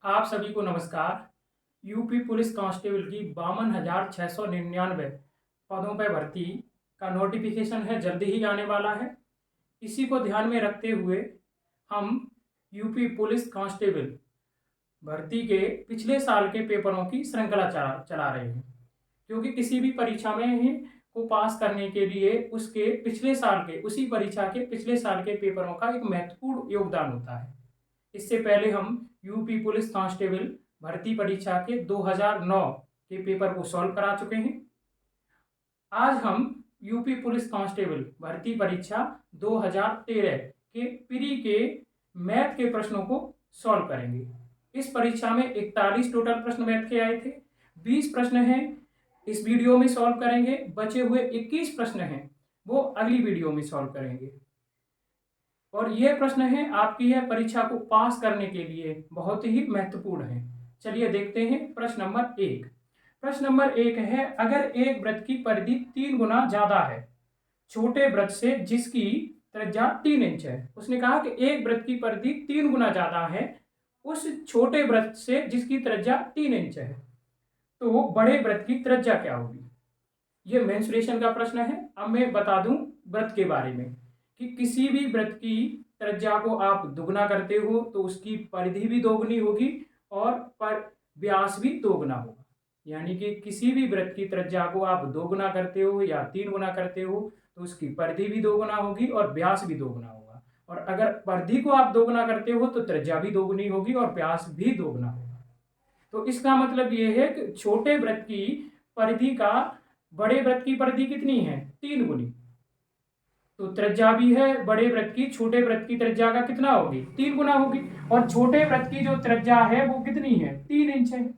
आप सभी को नमस्कार। यूपी पुलिस कांस्टेबल की 52,699 पदों पर भर्ती का नोटिफिकेशन है, जल्दी ही आने वाला है। इसी को ध्यान में रखते हुए हम यूपी पुलिस कांस्टेबल भर्ती के पिछले साल के पेपरों की श्रृंखला चला चला रहे हैं, क्योंकि किसी भी परीक्षा में ही को पास करने के लिए उसके पिछले साल के उसी परीक्षा के पिछले साल के पेपरों का एक महत्वपूर्ण योगदान होता है। इससे पहले हम यूपी पुलिस कांस्टेबल भर्ती परीक्षा के 2009 के पेपर को सॉल्व करा चुके हैं। आज हम यूपी पुलिस कांस्टेबल भर्ती परीक्षा 2013 के प्री के मैथ के प्रश्नों को सॉल्व करेंगे। इस परीक्षा में 41 टोटल प्रश्न मैथ के आए थे। 20 प्रश्न हैं इस वीडियो में सॉल्व करेंगे, बचे हुए 21 प्रश्न हैं वो अगली वीडियो में सॉल्व करेंगे। और ये प्रश्न है आपकी यह परीक्षा को पास करने के लिए बहुत ही महत्वपूर्ण है। चलिए देखते हैं प्रश्न नंबर 1। प्रश्न नंबर 1 है, अगर एक वृत्त की परिधि 3 गुना ज्यादा है छोटे वृत्त से जिसकी त्रिज्या 3 इंच है। उसने कहा कि एक वृत्त की परिधि 3 गुना ज्यादा है उस छोटे वृत्त से जिसकी त्रिज्या 3 इंच है, तो बड़े वृत्त की त्रिज्या क्या होगी। यह मेंसुरेशन का प्रश्न है। अब मैं बता दूं वृत्त के बारे में कि किसी भी वृत्त की त्रिज्या को आप दुगना करते हो तो उसकी परिधि भी दोगुनी होगी और पर व्यास भी दोगुना होगा। यानी कि किसी भी वृत्त की त्रिज्या को आप दोगुना करते हो या 3 गुना करते हो तो उसकी परिधि भी दोगुना होगी और व्यास भी दोगुना होगा। और अगर परिधि को आप दोगुना करते हो तो त्रिज्या भी दोगुनी होगी और व्यास भी दोगुना होगा। तो इसका मतलब ये है कि छोटे वृत्त की परिधि का बड़े वृत्त की परिधि कितनी है, 3 गुनी। तो त्रिज्या भी है बड़े वृत्त की छोटे वृत्त की त्रिज्या का कितना होगी, 3 गुना होगी। और छोटे वृत्त की जो त्रिज्या है वो कितनी है, 3 इंच है।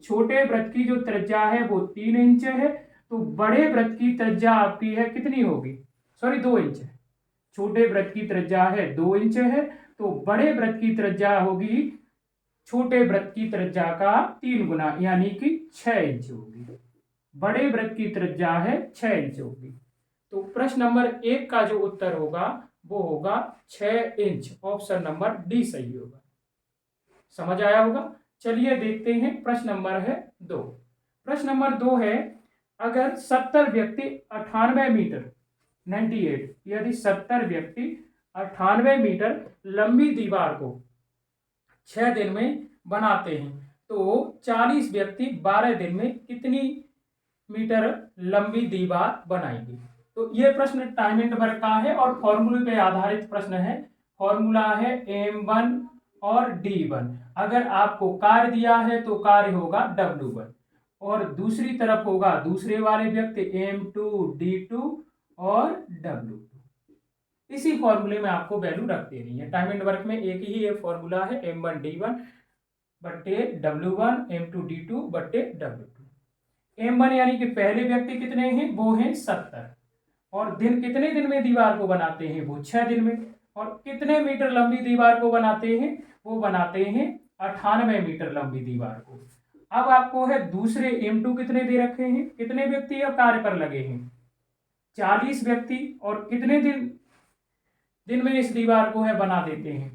छोटे वृत्त की जो त्रिज्या है वो 3 इंच है, तो बड़े वृत्त की त्रिज्या आपकी है कितनी होगी, सॉरी 2 इंच है। छोटे वृत्त की त्रिज्या है 2 इंच है, तो बड़े वृत्त की त्रिज्या होगी छोटे वृत्त की त्रिज्या का 3 गुना यानी कि 6 इंच होगी। बड़े वृत्त की त्रिज्या है 6 इंच होगी। तो प्रश्न नंबर 1 का जो उत्तर होगा वो होगा 6 इंच। ऑप्शन नंबर डी सही होगा। समझ आया होगा। चलिए देखते हैं प्रश्न नंबर है 2। प्रश्न नंबर 2 है, अगर 70 व्यक्ति 98 मीटर 98 यदि 70 व्यक्ति 98 मीटर लंबी दीवार को 6 दिन में बनाते हैं तो 40 व्यक्ति 12 दिन में कितनी मीटर लंबी दीवार बनाएंगे। तो ये प्रश्न टाइम एंड वर्क का है और फॉर्मूले पे आधारित प्रश्न है। फॉर्मूला है m1 और d1। अगर आपको कार्य दिया है तो कार्य होगा w1 और दूसरी तरफ होगा दूसरे वाले व्यक्ति m2 d2 और w2। इसी फॉर्मूले में आपको वैल्यू रख देनी है। टाइम एंड वर्क में एक ही ये फॉर्मूला है, m1 d1 बट्टे w1 m2 d2 बट्टे w2। m1 यानी कि पहले व्यक्ति कितने हैं, वो हैं 70 और दिन कितने दिन में दीवार को बनाते हैं, वो 6 दिन में। और कितने मीटर लंबी दीवार को बनाते हैं, वो बनाते हैं 98 मीटर लंबी दीवार को। अब आपको है दूसरे m2 कितने दे रखे हैं, कितने व्यक्ति अब कार्य पर लगे हैं, 40 व्यक्ति और कितने दिन में इस दीवार को है बना देते हैं,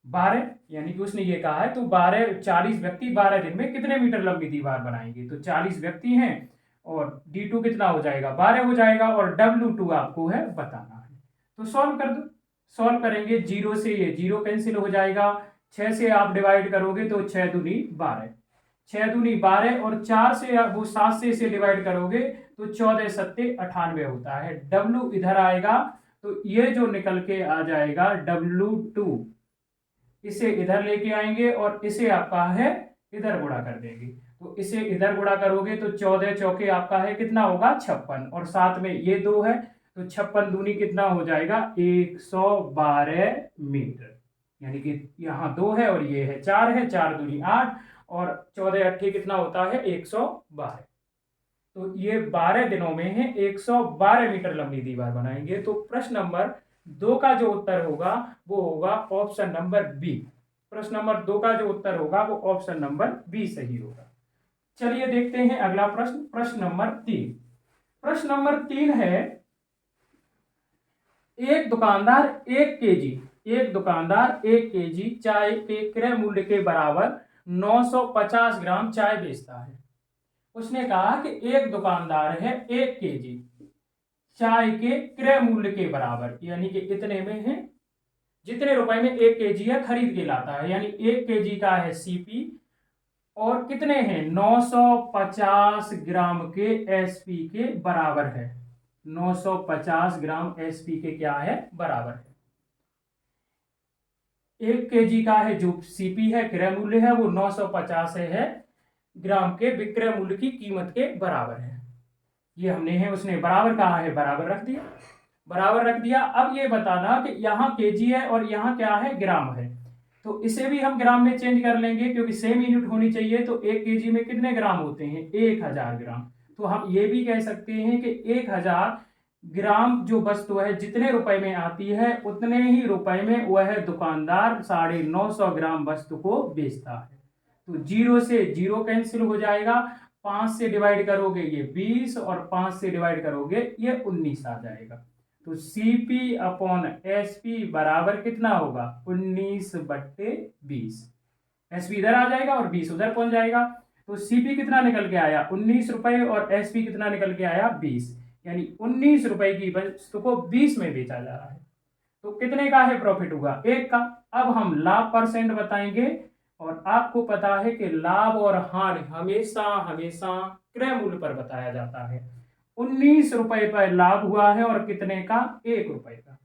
12। यानी कि उसने ये कहा है तो 40 व्यक्ति 12 दिन में कितने मीटर लंबी दीवार बनाएंगे। तो 40 व्यक्ति हैं और d2 कितना हो जाएगा, 12 हो जाएगा और w2 आपको है बताना है। तो सॉल्व कर दो। सॉल्व करेंगे, 0 से ये 0 कैंसिल हो जाएगा, 6 से आप डिवाइड करोगे तो 6 दूनी 12, 6 दूनी 12 और 4 से वो 7 से इसे डिवाइड करोगे तो 14 सत्ते 98 होता है। w इधर आएगा तो ये जो निकल के आ जाएगा w2, इसे इधर लेके आएंगे और इसे आपका है इधर गुणा कर देंगे। तो इसे इधर गुणा करोगे तो 14 चौके आपका है कितना होगा 56 और साथ में ये 2 है तो 56 दूनी कितना हो जाएगा 112 मीटर। यानी कि यहाँ 2 है और ये है 4 है, 4 दूनी 8 और 14 अट्ठी कितना होता है 112। तो ये 12 दिनों में है 112 मीटर लंबी दीवार बनाएंगे। तो प्रश्न नंबर 2 का जो उत्तर होगा वो होगा ऑप्शन नंबर बी। प्रश्न नंबर 2 का जो उत्तर होगा वो ऑप्शन नंबर बी सही होगा। चलिए देखते हैं अगला प्रश्न, प्रश्न नंबर 3। प्रश्न नंबर 3 है, एक दुकानदार 1 केजी एक दुकानदार 1 केजी चाय के क्रय मूल्य के बराबर 950 ग्राम चाय बेचता है। उसने कहा कि एक दुकानदार है 1 केजी चाय के क्रय मूल्य के बराबर, यानी कि इतने में है, जितने रुपए में 1 केजी है खरीद के लाता है, यानी 1 केजी का है सीपी और कितने हैं 950 ग्राम के एसपी के बराबर है। 950 ग्राम एसपी के क्या है बराबर है। 1 केजी का है जो सीपी है क्रय मूल्य है वो 950 है ग्राम के विक्रय मूल्य की कीमत के बराबर है। ये हमने है उसने बराबर कहा है, बराबर रख दिया, बराबर रख दिया। अब ये बताना कि यहाँ केजी है और यहाँ क्या है ग्राम है, तो इसे भी हम ग्राम में चेंज कर लेंगे क्योंकि सेम यूनिट होनी चाहिए। तो 1 केजी में कितने ग्राम होते हैं 1000 ग्राम। तो हम ये भी कह सकते हैं कि 1000 ग्राम जो वस्तु है जितने रुपए में आती है उतने ही रुपए में वह दुकानदार 950 ग्राम वस्तु को बेचता है। तो 0 से 0 कैंसिल हो जाएगा, 5 से डिवाइड करोगे ये 20 और 5 से डिवाइड करोगे ये 19 आ जाएगा। तो सीपी अपॉन एसपी बराबर कितना होगा 19/20। एसपी इधर आ जाएगा और 20 उधर पहुंच जाएगा। तो सीपी कितना निकल के आया 19 रुपए और एसपी कितना निकल के आया 20, यानी 19 रुपए की वस्तु को 20 में बेचा जा रहा है। तो कितने का है प्रॉफिट हुआ 1 का। अब हम लाभ परसेंट बताएंगे और आपको पता है कि लाभ और हानि हमेशा हमेशा क्रय मूल्य पर बताया जाता है। 19 रुपए पर लाभ हुआ है और कितने का 1 रुपए का।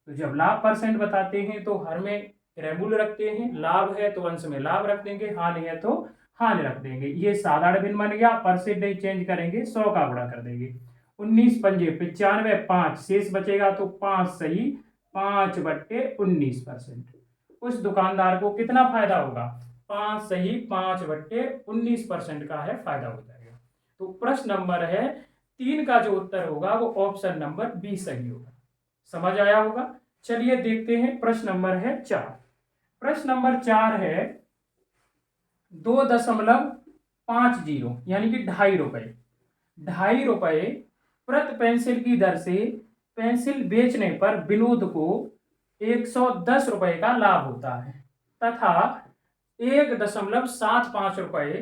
तो जब लाभ परसेंट बताते हैं तो हर में क्रय मूल्य रखते हैं, लाभ है तो अंश में लाभ रख देंगे, हानि है तो हानि रख देंगे। ये साधारण भिन्न बन गया, परसेंटेज चेंज करेंगे 100 का गुणा कर देंगे। 19 पंजे 95, 5 शेष बचेगा तो 5 सही 5/19%। उस दुकानदार को कितना फायदा होगा 5 सही 5/19% का है फायदा हो जाएगा। तो प्रश्न नंबर है 3 का जो उत्तर होगा वो ऑप्शन नंबर बी सही होगा। समझ आया होगा। चलिए देखते हैं प्रश्न नंबर है 4। प्रश्न नंबर 4 है 2.50 यानी कि 2.5 रुपए, 2.5 रुपए प्रति पेंसिल की दर से पेंसिल बेचने पर विनोद को 110 रुपए का लाभ होता है तथा 1.75 रुपए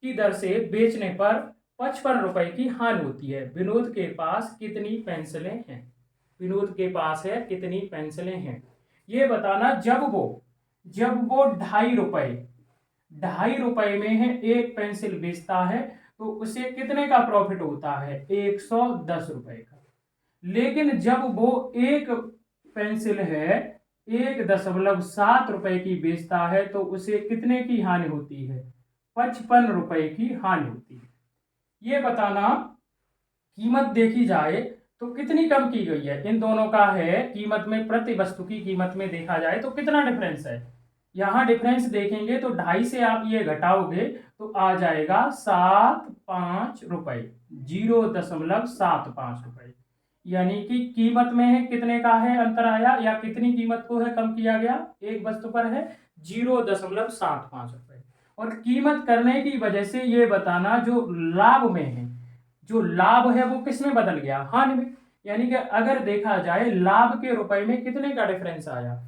की दर से बेचने पर 55 रुपए की हानि होती है। विनोद के पास कितनी पेंसिलें हैं, विनोद के पास है कितनी पेंसिलें हैं, ये बताना। जब वो 2.5 रुपए में है एक पेंसिल बेचता है तो उसे कितने का प्रॉफिट होता है 110 रुपए का। लेकिन जब वो एक पेंसिल है 1.7 रुपए की बेचता है तो उसे कितने की हानि होती है 55 रुपए की हानि होती है। ये बताना कीमत देखी जाए तो कितनी कम की गई है इन दोनों का है कीमत में, प्रति वस्तु की कीमत में देखा जाए तो कितना डिफरेंस है। यहां डिफरेंस देखेंगे तो 2.5 से आप ये घटाओगे तो आ जाएगा 75 रुपए, 0.75 रुपए, यानी कि कीमत में है कितने का है अंतर आया या कितनी कीमत को है कम किया गया एक वस्तु पर है 0.75 रुपए। और कीमत करने की वजह से ये बताना जो लाभ में है, जो लाभ है वो किस में बदल गया हानि में। यानी कि अगर देखा जाए लाभ के रुपए में कितने का डिफरेंस आया,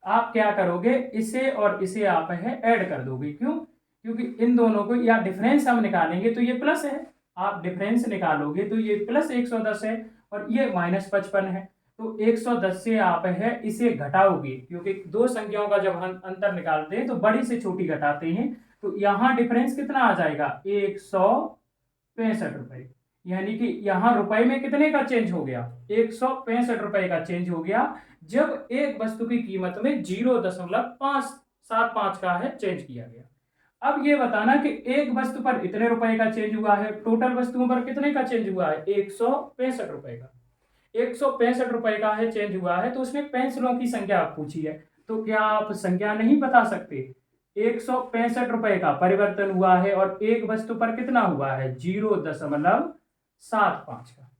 आप क्या करोगे इसे और इसे आप है ऐड कर दोगे। क्यों, क्योंकि इन दोनों को या डिफरेंस हम निकालेंगे तो ये प्लस है, आप डिफरेंस निकालोगे तो ये प्लस 110 है और ये -55 है। तो 110 से आप है इसे घटाओगे क्योंकि दो संख्याओं का जब हम अंतर निकालते हैं तो बड़ी से छोटी घटाते हैं। तो यहाँ डिफरेंस कितना आ जाएगा 165 रुपए, यानी कि यहाँ रुपए में कितने का चेंज हो गया 165 रुपए का चेंज हो गया जब एक वस्तु की कीमत में 0.575 का है चेंज किया गया। अब ये बताना कि एक वस्तु पर इतने रुपए का चेंज हुआ है, टोटल वस्तुओं पर कितने का चेंज हुआ है 165 रुपए का, 165 रुपए का है चेंज हुआ है। तो उसमें पेंसिलों की संख्या आप पूछी है तो क्या आप संख्या नहीं बता सकते। 165 रुपए का परिवर्तन हुआ है और एक वस्तु पर कितना हुआ है 0.75 का।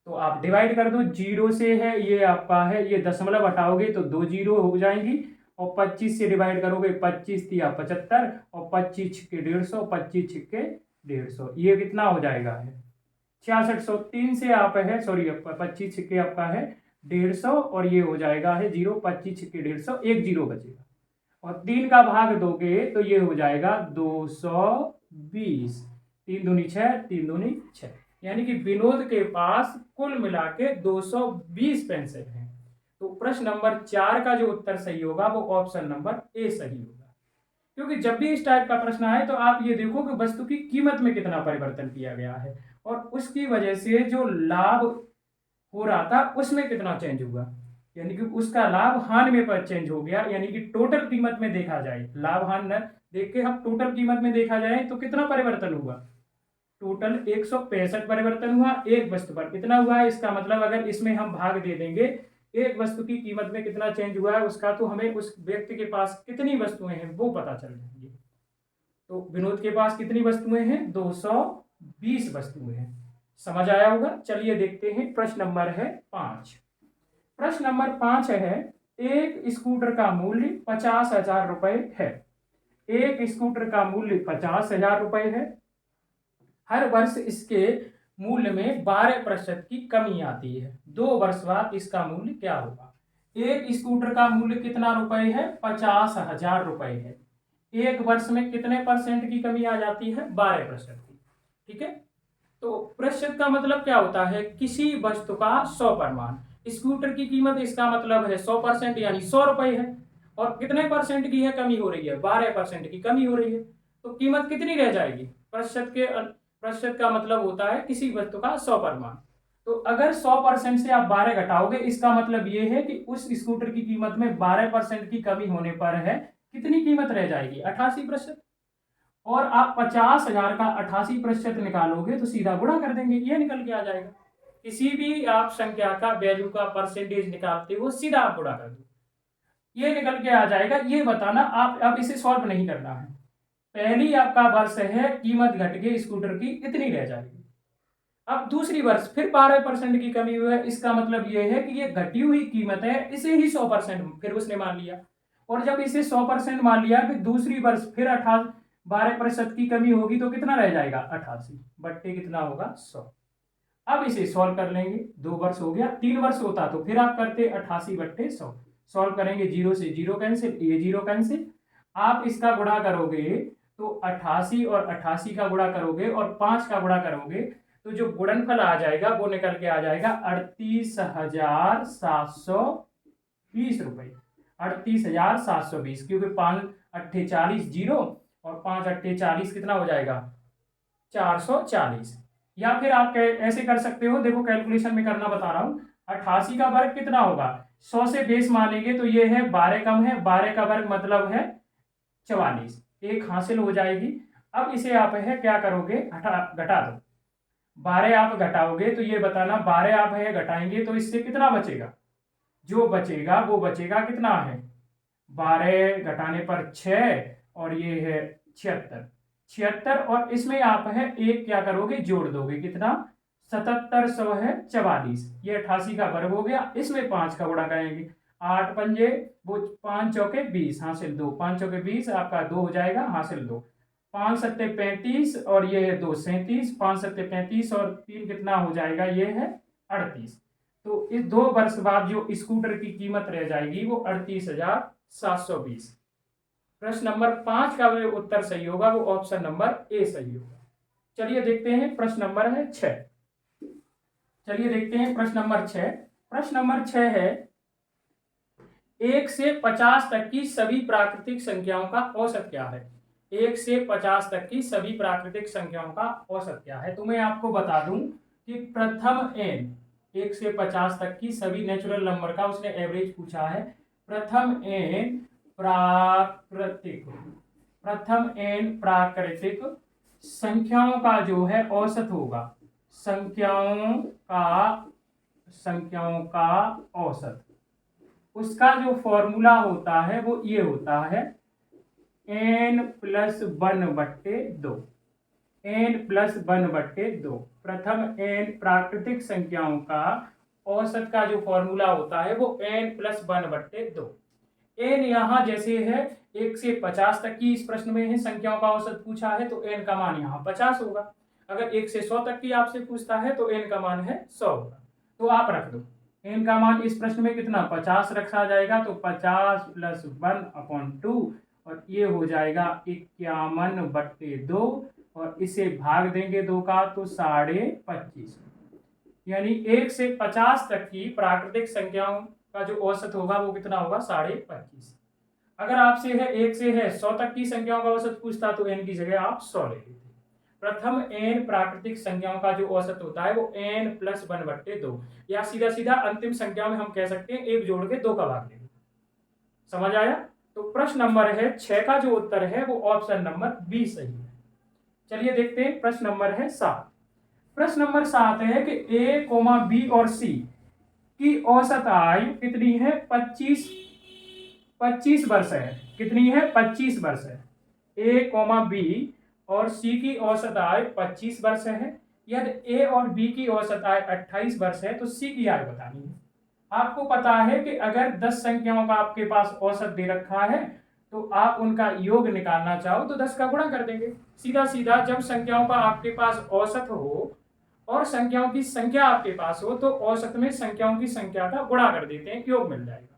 तो आप डिवाइड कर दो, 0 से है ये आपका है, ये दशमलव हटाओगे तो 2 0 हो जाएंगी और 25 से डिवाइड करोगे 25 तिया 75 और 25 छिक्के 150, 25 छिक्के 150, ये कितना हो जाएगा है 6600। 3 से आप है सॉरी 25 छिक्के आपका है 150 और ये हो जाएगा है 0, 25 छक्के 150, एक 0 बचेगा और 3 का भाग दोगे तो ये हो जाएगा 220। 3 दूनी 6, 3 दूनी 6, यानी कि विनोद के पास कुल मिला के 220 पेंसिल हैं। तो प्रश्न नंबर 4 का जो उत्तर सही होगा वो ऑप्शन नंबर ए सही होगा। क्योंकि जब भी इस टाइप का प्रश्न आए तो आप ये देखो कि वस्तु की कीमत में कितना परिवर्तन किया गया है और उसकी वजह से जो लाभ हो रहा था उसमें कितना चेंज हुआ, यानी कि उसका लाभ हानि में पर चेंज हो गया, यानी कि टोटल कीमत में देखा जाए, लाभ हानि न देख के हम टोटल कीमत में देखा जाए तो कितना परिवर्तन हुआ, टोटल 165 परिवर्तन हुआ। एक वस्तु पर कितना हुआ है, इसका मतलब अगर इसमें हम भाग दे देंगे एक वस्तु की कीमत में कितना चेंज हुआ है उसका, तो हमें उस व्यक्ति के पास कितनी वस्तुएं हैं वो पता चल जाएंगी। तो विनोद के पास कितनी वस्तुएं हैं, 220 वस्तुएं हैं। समझ आया होगा। चलिए देखते हैं प्रश्न नंबर है 5। प्रश्न नंबर 5 है, एक स्कूटर का मूल्य 50,000 रुपए है। एक स्कूटर का मूल्य 50,000 रुपए है। हर वर्ष इसके मूल्य में 12% की कमी आती है। 2 वर्ष बाद इसका मूल्य क्या होगा। एक स्कूटर का मूल्य कितना रुपए है, 50,000 रुपए है। एक वर्ष में कितने परसेंट की कमी आ जाती है, 12% की। ठीक है, तो प्रतिशत का मतलब क्या होता है, किसी वस्तु का 100 परिमाण। स्कूटर की कीमत इसका मतलब है 100% यानी 100 रुपए है और कितने परसेंट की है कमी हो रही है, 12% की कमी हो रही है, तो कीमत कितनी रह जाएगी। प्रतिशत का मतलब होता है किसी वस्तु का 100 परिमाण। तो अगर 100% से आप 12 घटाओगे इसका मतलब ये है कि उस स्कूटर की कीमत में 12% की कमी होने पर है कितनी कीमत रह जाएगी, 88%। और आप 50,000 का 88% निकालोगे तो सीधा गुणा कर देंगे, ये निकल के आ जाएगा। किसी भी आप संख्या का वैल्यू का परसेंटेज निकालते हो सीधा आप गुणा कर दो, ये निकल के आ जाएगा। ये बताना आप अब इसे सॉल्व नहीं करना है। पहली आपका वर्ष है, कीमत घट के स्कूटर की इतनी रह जाएगी। अब दूसरी वर्ष फिर 12% की कमी हुई है, इसका मतलब ये है कि ये घटी हुई कीमत है, इसे ही 100% फिर उसने मान लिया। और जब इसे 100% मान लिया कि दूसरी वर्ष फिर 12% की कमी होगी तो कितना रह जाएगा, 88 बट्टे कितना होगा, 100। अब इसे सॉल्व कर लेंगे, 2 वर्ष हो गया। 3 वर्ष होता तो फिर आप करते 88 बट्टे 100। सॉल्व करेंगे, 0 से 0 कैंसिल, ये 0 कैंसिल। आप इसका गुणा करोगे तो 88 और 88 का गुणा करोगे और 5 का गुणा करोगे तो जो गुणनफल आ जाएगा वो निकल के आ जाएगा 38,720 रुपए। 38,720, क्योंकि 5 अट्ठे 40 जीरो और 5 अट्ठे 40 कितना हो जाएगा, 440। या फिर आप ऐसे कर सकते हो, देखो कैलकुलेशन में करना बता रहा हूं। 88 का वर्ग कितना होगा, 100 से बेस मानेंगे तो ये है 12 कम है, 12 का वर्ग मतलब है 44, एक हासिल हो जाएगी। अब इसे आप है क्या करोगे, घटा दो। 12 आप घटाओगे तो ये बताना, 12 आप है घटाएंगे तो इससे कितना बचेगा, जो बचेगा वो बचेगा कितना है, 12 घटाने पर 6 और ये है 76 और इसमें आप है एक क्या करोगे, जोड़ दोगे, कितना 77 है 44, ये 88 का वर्ग हो गया। इसमें 5 का गुणा करेंगे, 8 पंजे वो 5 चौके 20 हासिल 2, 5 चौके 20 आपका 2 हो जाएगा हासिल 2, 5 सत्ते 35 और ये है 2 37, 5 सत्ते 35 और 3 कितना हो जाएगा, ये है 38। तो इस 2 वर्ष बाद जो स्कूटर की कीमत रह जाएगी वो 38,720। प्रश्न नंबर 5 का जो उत्तर सही होगा वो ऑप्शन नंबर ए सही होगा। चलिए देखते हैं प्रश्न नंबर है 6। चलिए देखते हैं प्रश्न नंबर 6। प्रश्न नंबर 6 है, 1 से 50 तक की सभी प्राकृतिक संख्याओं का औसत क्या है। 1 से 50 तक की सभी प्राकृतिक संख्याओं का औसत क्या है। तो मैं आपको बता दूं कि प्रथम n, 1 से 50 तक की सभी नेचुरल नंबर का उसने एवरेज पूछा है। प्रथम n प्राकृतिक संख्याओं का जो है औसत होगा, संख्याओं का औसत, उसका जो फॉर्मूला होता है वो ये होता है n+1/2, n+1/2। प्रथम n प्राकृतिक संख्याओं का औसत का जो फॉर्मूला होता है वो n+1/2। n यहाँ जैसे है 1 से 50 तक की इस प्रश्न में है संख्याओं का औसत पूछा है तो n का मान यहाँ 50 होगा। अगर 1 से 100 तक की आपसे पूछता है तो n का मान है 100 होगा। तो आप रख दो n का मान इस प्रश्न में कितना 50 रखा जाएगा, तो 50 + 1/2 और ये हो जाएगा 51/2 और इसे भाग देंगे 2 का तो 25.5। यानी 1 से 50 तक की प्राकृतिक संख्याओं का जो औसत होगा वो कितना होगा 25.5। अगर आपसे है 1 से है 100 तक की संख्याओं का औसत पूछता तो n की जगह आप 100 ले लेते। प्रथम n प्राकृतिक संख्याओं का जो औसत होता है वो n + 1/2 या सीधा सीधा अंतिम संख्या में हम कह सकते हैं 1 जोड़ के 2 का भाग लेंगे। समझ आया? तो प्रश्न नंबर है 6 का जो उत्तर है वो ऑप्शन नंबर बी सही है। चलिए देखते हैं प्रश्न नंबर है 7। प्रश्न नंबर 7 है कि a, b और c की औसत आयु कितनी है 25 वर्ष है। कितनी है 25 वर्ष है। a, b और c की औसत आयु 25 वर्ष है। यदि a और b की औसत आयु 28 वर्ष है तो c की आयु बतानी है। आपको पता है कि अगर 10 संख्याओं का आपके पास औसत दे रखा है तो आप उनका योग निकालना चाहो तो 10 का गुणा कर देंगे। सीधा सीधा जब संख्याओं का आपके पास औसत हो और संख्याओं की संख्या आपके पास हो तो औसत में संख्याओं की संख्या का गुणा कर देते हैं, योग मिल जाएगा।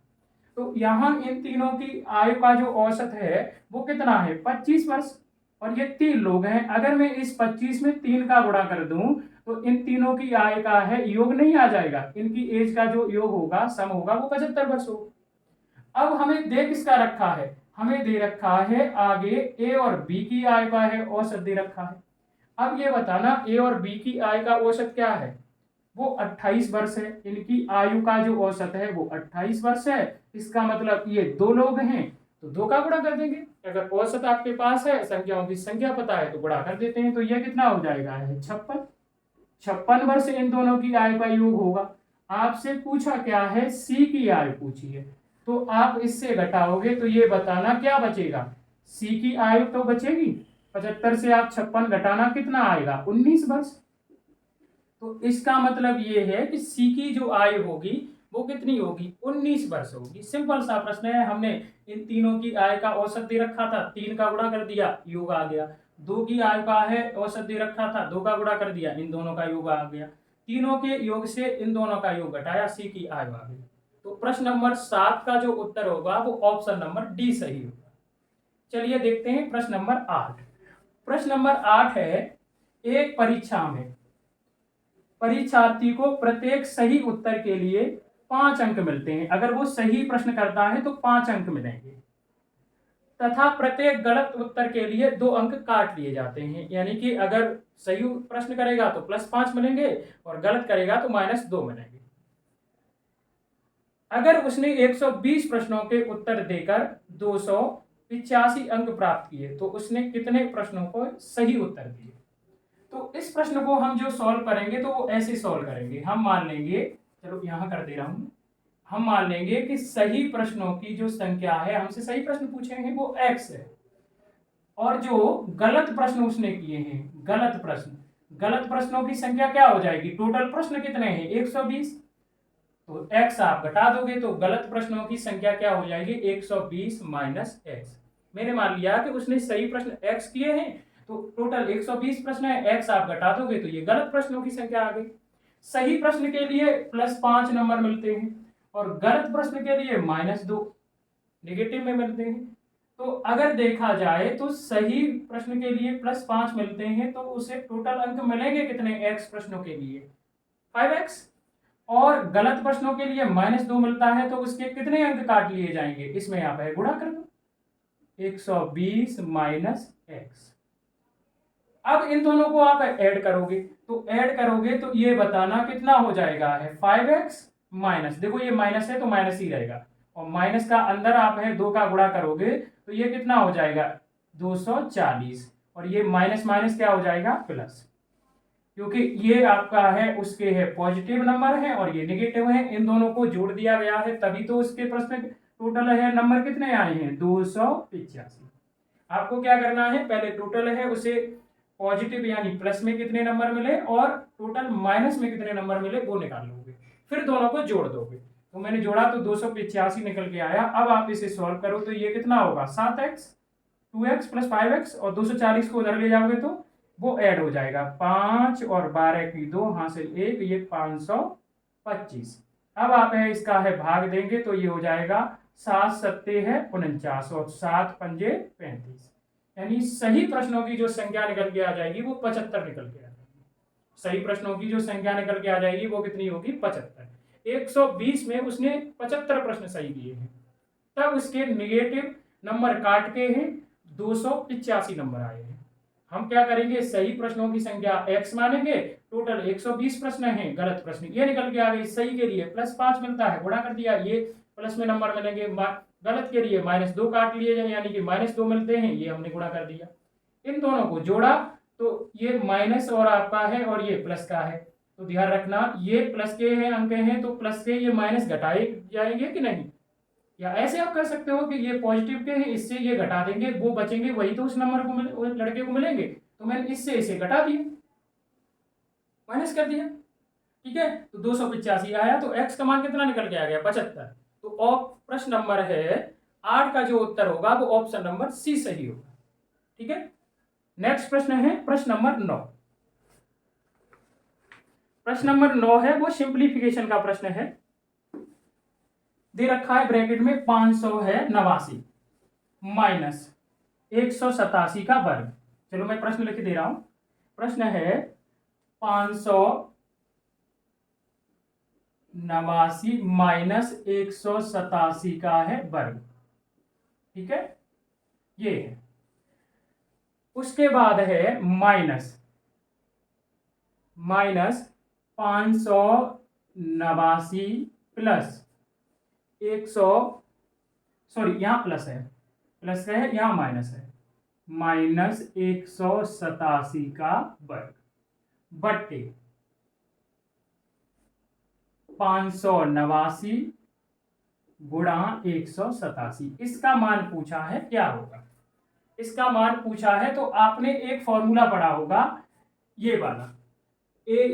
तो यहाँ इन तीनों की आयु का जो औसत है वो कितना है 25 वर्ष और ये 3 लोग हैं। अगर मैं इस 25 में 3 का गुणा कर दूं तो इन तीनों की आयु का है योग नहीं आ जाएगा। इनकी एज का जो योग होगा सम होगा वो 75 वर्ष होगा। अब हमें दे किसका रखा है, हमें दे रखा है आगे ए और बी की आयु का है औसत दे रखा है। अब ये बताना ए और बी की आयु का औसत क्या है, वो 28 वर्ष है। इनकी आयु का जो औसत है वो 28 वर्ष है। इसका मतलब ये 2 लोग हैं तो 2 का गुणा कर देंगे। अगर औसत आपके पास है, संख्याओं की संख्या पता है तो गुणा कर देते हैं। तो ये कितना हो जाएगा है 56 वर्ष इन दोनों की आयु का योग होगा। आपसे पूछा क्या है सी की आयु पूछी है, तो आप इससे घटाओगे तो ये बताना क्या बचेगा, सी की आयु तो बचेगी 75 से आप 56 घटाना कितना आएगा 19 वर्ष। तो इसका मतलब ये है कि सी की जो आयु होगी वो कितनी होगी 19 वर्ष होगी। सिंपल सा प्रश्न है। हमने इन तीनों की आयु का औसत दे रखा था, 3 का गुणा कर दिया योग आ गया। 2 की आयु का है औसत दे रखा था, 2 का गुणा कर दिया, इन दोनों का योग आ गया। तीनों के योग से इन दोनों का योग घटाया, सी की आयु आ गई। तो प्रश्न नंबर 7 का जो उत्तर होगा वो ऑप्शन नंबर डी सही होगा। चलिए देखते हैं प्रश्न नंबर 8। प्रश्न नंबर 8 है एक परीक्षा में परीक्षार्थी को प्रत्येक सही उत्तर के लिए 5 अंक मिलते हैं। अगर वो सही प्रश्न करता है तो 5 अंक मिलेंगे तथा प्रत्येक गलत उत्तर के लिए 2 अंक काट लिए जाते हैं। यानी कि अगर सही प्रश्न करेगा तो +5 मिलेंगे और गलत करेगा तो -2 मिलेंगे। अगर उसने 120 प्रश्नों के उत्तर देकर 285 अंक प्राप्त किए तो उसने कितने प्रश्नों को सही उत्तर दिए। तो इस प्रश्न को हम जो सॉल्व करेंगे तो वो ऐसे सॉल्व करेंगे। हम मान लेंगे, चलो यहां कर दे रहा हूं, हम मान लेंगे कि सही प्रश्नों की जो संख्या है, हमसे सही प्रश्न पूछे हैं वो x है और जो गलत प्रश्न उसने किए हैं गलत प्रश्नों की संख्या क्या हो जाएगी, टोटल प्रश्न कितने हैं 120, तो x आप घटा दोगे तो गलत प्रश्नों की संख्या क्या हो जाएगी 120 - x। मैंने मान लिया कि उसने सही प्रश्न x किए हैं तो टोटल 120 प्रश्न है, x आप घटा दोगे तो ये गलत प्रश्नों की संख्या आ गई। सही प्रश्न के लिए +5 नंबर मिलते हैं और गलत प्रश्न के लिए -2 नेगेटिव में मिलते हैं। तो अगर देखा जाए तो सही प्रश्न के लिए +5 मिलते हैं तो उसे टोटल अंक मिलेंगे कितने x प्रश्नों के लिए 5x और गलत प्रश्नों के लिए -2 मिलता है तो उसके कितने अंक काट लिए जाएंगे, इसमें आप है गुणा कर दो 120 - x। अब इन दोनों को आप ऐड करोगे तो ये बताना कितना हो जाएगा है 5x माइनस, देखो ये माइनस है तो माइनस ही रहेगा और माइनस का अंदर आप है 2 का गुणा करोगे तो ये कितना हो जाएगा 240 और ये माइनस माइनस क्या हो जाएगा प्लस, क्योंकि ये आपका है उसके है पॉजिटिव नंबर है और ये नेगेटिव है। इन दोनों को जोड़ दिया गया है तभी तो उसके प्रश्न टोटल है नंबर कितने आए हैं 285। आपको क्या करना है, पहले टोटल है उसे पॉजिटिव यानी प्लस में कितने नंबर मिले और टोटल माइनस में कितने नंबर मिले वो निकाल लोगे, फिर दोनों को जोड़ दोगे। तो मैंने जोड़ा तो 285 निकल के आया। अब आप इसे सॉल्व करो तो ये कितना होगा 7x 2x + 5x और 240 को उधर ले जाओगे तो वो ऐड हो जाएगा 5 और 12 की 2 हासिल 1, ये 525। अब आप है इसका है भाग देंगे तो ये हो जाएगा 7 सत्ते है 49 और 7 पंजे 35, यानी सही प्रश्नों की जो संख्या निकल के आ जाएगी वो 75 निकल के आ जाएगी। सही प्रश्नों की जो संख्या निकल के आ जाएगी वो कितनी होगी? 75। 120 में उसने 75 प्रश्न सही दिए हैं, तब उसके नेगेटिव नंबर काट के हैं 285 नंबर आए हैं। हम क्या करेंगे? सही प्रश्नों की संख्या x मानेंगे, टोटल 120 प्रश्न हैं, गलत प्रश्न ये निकल के आ गए। सही के लिए +5 मिलता है, गुणा कर दिया, ये प्लस में नंबर मिलेंगे। गलत के लिए -2 काट लिए जाए, यानी कि -2 मिलते हैं, ये हमने गुणा कर दिया। इन दोनों को जोड़ा तो ये माइनस और आपका है और ये प्लस का है, तो ध्यान रखना ये प्लस के हैं अंक हैं, तो प्लस के ये माइनस घटाए जाएंगे कि नहीं। या ऐसे आप कर सकते हो कि ये पॉजिटिव के हैं, इससे ये घटा देंगे, वो बचेंगे, वही तो उस नंबर को लड़के को मिलेंगे, तो मैंने इससे इसे घटा दिया, माइनस कर दिया, ठीक है। तो 285 आया, तो x का मान कितना निकल के आ गया? 75। तो प्रश्न नंबर है 8 का जो उत्तर होगा वो ऑप्शन नंबर सी सही होगा, ठीक है। नेक्स्ट प्रश्न है प्रश्न नंबर 9। प्रश्न नंबर 9 है वो सिंप्लीफिकेशन का प्रश्न है। दे रखा है ब्रैकेट में 500 है 89 माइनस 187 का वर्ग। चलो मैं प्रश्न लिख दे रहा हूं। प्रश्न है 589 माइनस 187 का है वर्ग, ठीक है, ये है। उसके बाद है माइनस 589 प्लस 100, सॉरी यहाँ प्लस है यहाँ माइनस है, माइनस 187 का वर्ग बट्टे 589 गुणा 187। इसका मान पूछा है, क्या होगा इसका मान पूछा है। तो आपने एक फॉर्मूला पढ़ा होगा ये वाला, ए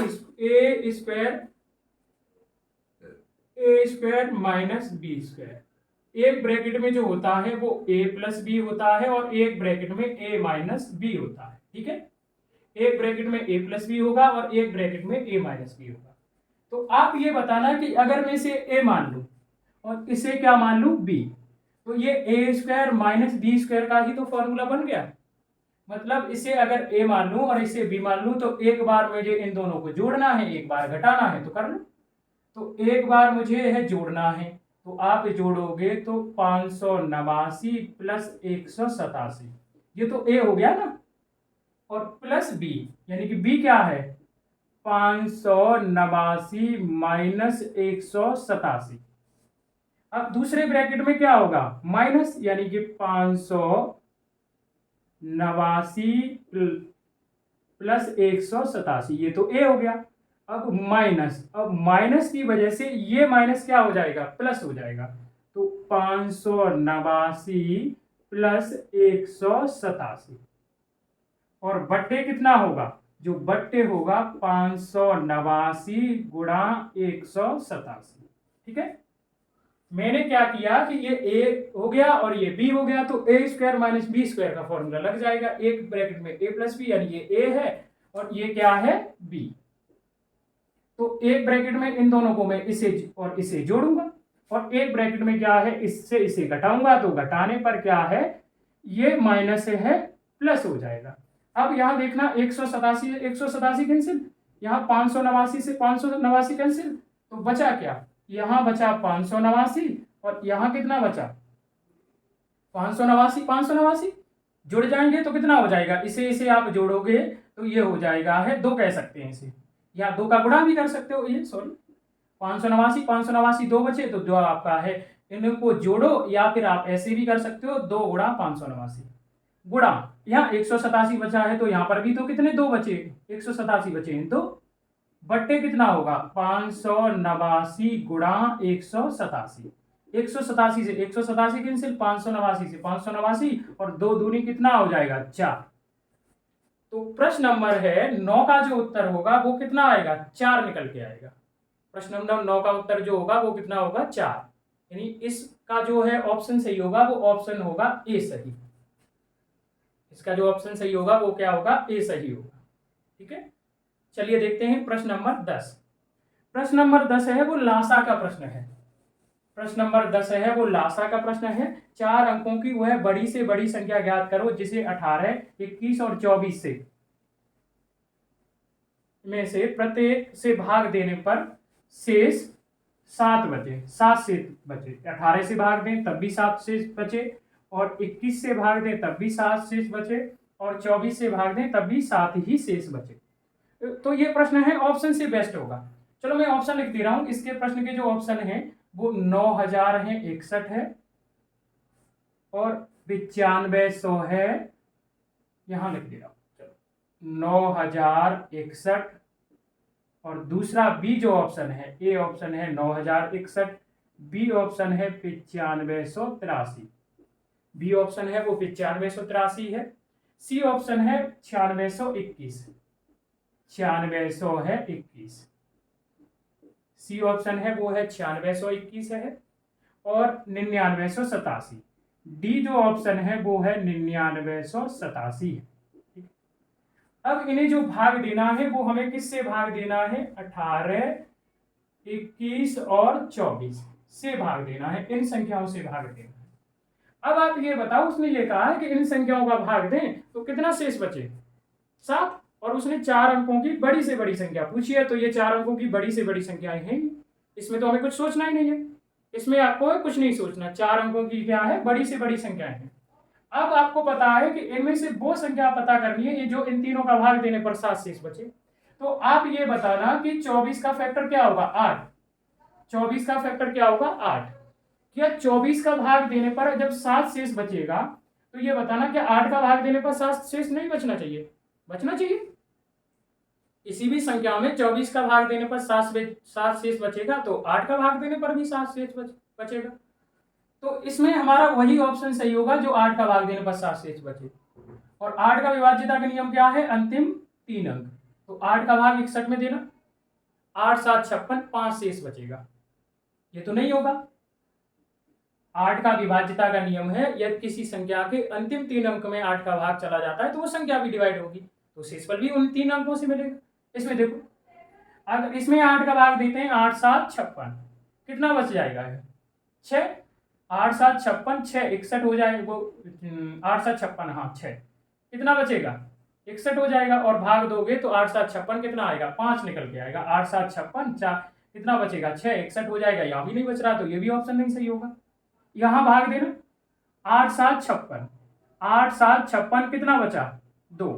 स्क्वायर माइनस बी स्क्वायर। एक ब्रैकेट में जो होता है वो a प्लस बी होता है और एक ब्रैकेट में a माइनस बी होता है, ठीक है। एक ब्रैकेट में a प्लस बी होगा और एक ब्रैकेट में a माइनस बी होगा। तो आप ये बताना कि अगर मैं इसे a मान लूं और इसे क्या मान लूं b, तो ये a square minus b square का ही तो फॉर्मूला बन गया। मतलब इसे अगर a मान लूं और इसे b मान लूं तो एक बार मुझे इन दोनों को जोड़ना है, एक बार घटाना है, तो कर लो। तो एक बार मुझे है जोड़ना है, तो आप जोड़ोगे तो 589 प्लस 187, ये तो a हो गया ना, और प्लस b, यानी कि b क्या है? 589 माइनस 187। अब दूसरे ब्रैकेट में क्या होगा? माइनस, यानी कि 589 प्लस 187, ये तो a हो गया। अब माइनस की वजह से ये माइनस क्या हो जाएगा? प्लस हो जाएगा। तो 589 प्लस 187 और बट्टे कितना होगा? जो बट्टे होगा 589 गुणा 187, ठीक है। मैंने क्या किया कि ये a हो गया और ये b हो गया, तो a square minus b square का फॉर्मूला लग जाएगा। एक ब्रैकेट में a प्लस बी, यानी ये a है और ये क्या है? b। तो एक ब्रैकेट में इन दोनों को मैं इसे और इसे जोड़ूंगा और एक ब्रैकेट में क्या है? इससे इसे घटाऊंगा, तो घटाने पर क्या है? ये माइनस है प्लस हो जाएगा। अब यहां देखना 187 कैंसिल, यहाँ 589 से 589 कैंसिल, तो बचा क्या? यहां बचा 589 और यहां कितना बचा? 589 जुड़ जाएंगे तो कितना हो जाएगा? इसे आप जोड़ोगे तो ये हो जाएगा है 2 कह सकते हैं इसे, या 2 का गुणा भी कर सकते हो। ये सॉरी 589 2 बचे, तो जो आपका है इनको जोड़ो, या फिर आप ऐसे भी कर सकते हो 2 गुणा 589 गुणा यहाँ 187 बचा है, तो यहाँ पर भी तो कितने 2 बचे? 187 बचे हैं, तो बट्टे कितना होगा? 589 गुणा 187। 187 से 187 कैंसिल, 589 से 589 और 2 दूनी कितना हो जाएगा? 4। तो प्रश्न नंबर है 9 का जो उत्तर होगा वो कितना आएगा? 4 निकल के आएगा। प्रश्न नंबर 9 का उत्तर जो होगा वो कितना होगा? 4। यानी इसका जो है ऑप्शन सही होगा वो ऑप्शन होगा ए सही। इसका जो ऑप्शन सही होगा वो क्या होगा? ए सही होगा, ठीक है। चलिए देखते हैं प्रश्न नंबर 10। प्रश्न नंबर 10 है वो लासा का प्रश्न है। प्रश्न नंबर 10 है वो लासा का प्रश्न है। 4 अंकों की वह बड़ी से बड़ी संख्या ज्ञात करो जिसे 18, 21 और 24 से में से प्रत्येक से भाग देने पर शेष 7 बचे। 7 शेष बचे। 18 से भाग दें तब भी 7 शेष बचे, और 21 से भाग दें तब भी 7 शेष बचे, और 24 से भाग दें तब भी 7 ही शेष बचे। तो ये प्रश्न है ऑप्शन से बेस्ट होगा। चलो मैं ऑप्शन लिख दे रहा हूं। इसके प्रश्न के जो ऑप्शन है वो 9000 है, 61 है और 9500 है। यहां लिख दे रहा हूं, चलो 9061, और दूसरा बी जो ऑप्शन है, ए ऑप्शन है 9061, बी ऑप्शन है 9583, बी ऑप्शन है वो 9583 है, सी ऑप्शन है 9621, 9600 है 21, सी ऑप्शन है वो है 9621 है, और 9987, डी जो ऑप्शन है वो है 9987 है। अब इन्हें जो भाग देना है वो हमें किससे भाग देना है? 18, 21 और 24 से भाग देना है। इन संख्याओं से भाग देना है। अब आप ये बताओ, उसने ये कहा है कि इन संख्याओं का भाग दें तो कितना शेष बचे? 7। और उसने 4 अंकों की बड़ी से बड़ी संख्या पूछी है, तो ये 4 अंकों की बड़ी से बड़ी संख्याएं हैं। इसमें तो हमें कुछ सोचना ही नहीं है, इसमें आपको कुछ नहीं सोचना। 4 अंकों की क्या है? बड़ी से बड़ी संख्याएं हैं। अब आपको पता है कि इनमें से वो संख्या पता करनी है ये जो इन तीनों का भाग देने पर 7 शेष बचे। तो आप ये बताना कि 24 का फैक्टर क्या होगा? 8। 24 का फैक्टर क्या होगा? 8। क्या 24 का भाग देने पर जब 7 शेष बचेगा तो ये बताना कि 8 का भाग देने पर 7 शेष नहीं बचना चाहिए? बचना चाहिए। किसी भी संख्या में 24 का भाग देने पर 7 शेष बचेगा, तो 8 का भाग देने पर भी 7 शेष बचेगा। तो इसमें हमारा वही ऑप्शन सही होगा जो 8 का भाग देने पर 7 शेष बचे। और 8 का विभाज्यता का नियम क्या है? अंतिम 3 अंक। तो 8 का भाग 61 में देना, 8 7 56, 5 शेष बचेगा। ये तो नहीं होगा। 8 का विभाज्यता का नियम है यदि किसी संख्या के अंतिम 3 अंक में 8 का भाग चला जाता है तो वो संख्या भी डिवाइड होगी, तो शेषफल भी उन 3 अंकों से मिलेगा। इसमें देखो, अगर इसमें 8 का भाग देते हैं, 8 7 56, कितना बच जाएगा? 6। 8 7 56, 6 61 हो जाएगा। वो 8 7 56, हाँ 6, कितना बचेगा? 61 हो जाएगा। और भाग दोगे तो 8 7 56 कितना आएगा? 5 निकल के आएगा। 8 7 56, 4 कितना बचेगा? 6 61 हो जाएगा। यहाँ भी नहीं बच रहा, तो ये भी ऑप्शन नहीं सही होगा। यहाँ भाग देना, 8 7 56, 8 7 56 कितना बचा? 2।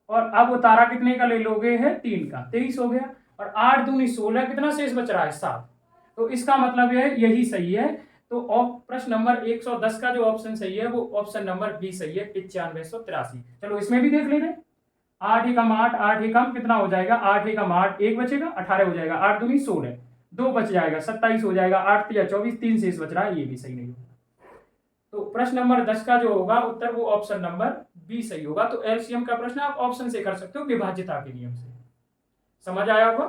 और अब उतारा कितने का ले लोगे? है 3 का, 23 हो गया। और 8 दूनी 16, कितना शेष बच रहा है? 7। तो इसका मतलब यही सही है। तो प्रश्न नंबर 110 का जो ऑप्शन सही है वो ऑप्शन नंबर बी सही है, 9583। चलो इसमें भी देख ले रहे। 8 एकम 8, 8 एकम कितना हो जाएगा? 8 एकम 8, 1 बचेगा, 18 हो जाएगा। 8 दूनी 16, 2 बच जाएगा, 27 हो जाएगा। 8 या 24, 3 शेष बच रहा है, ये भी सही नहीं होगा। तो प्रश्न नंबर 10 का जो होगा उत्तर वो ऑप्शन नंबर बी सही होगा। तो एलसीएम का प्रश्न आप ऑप्शन से कर सकते हो विभाज्यता के नियम से। समझ आया होगा।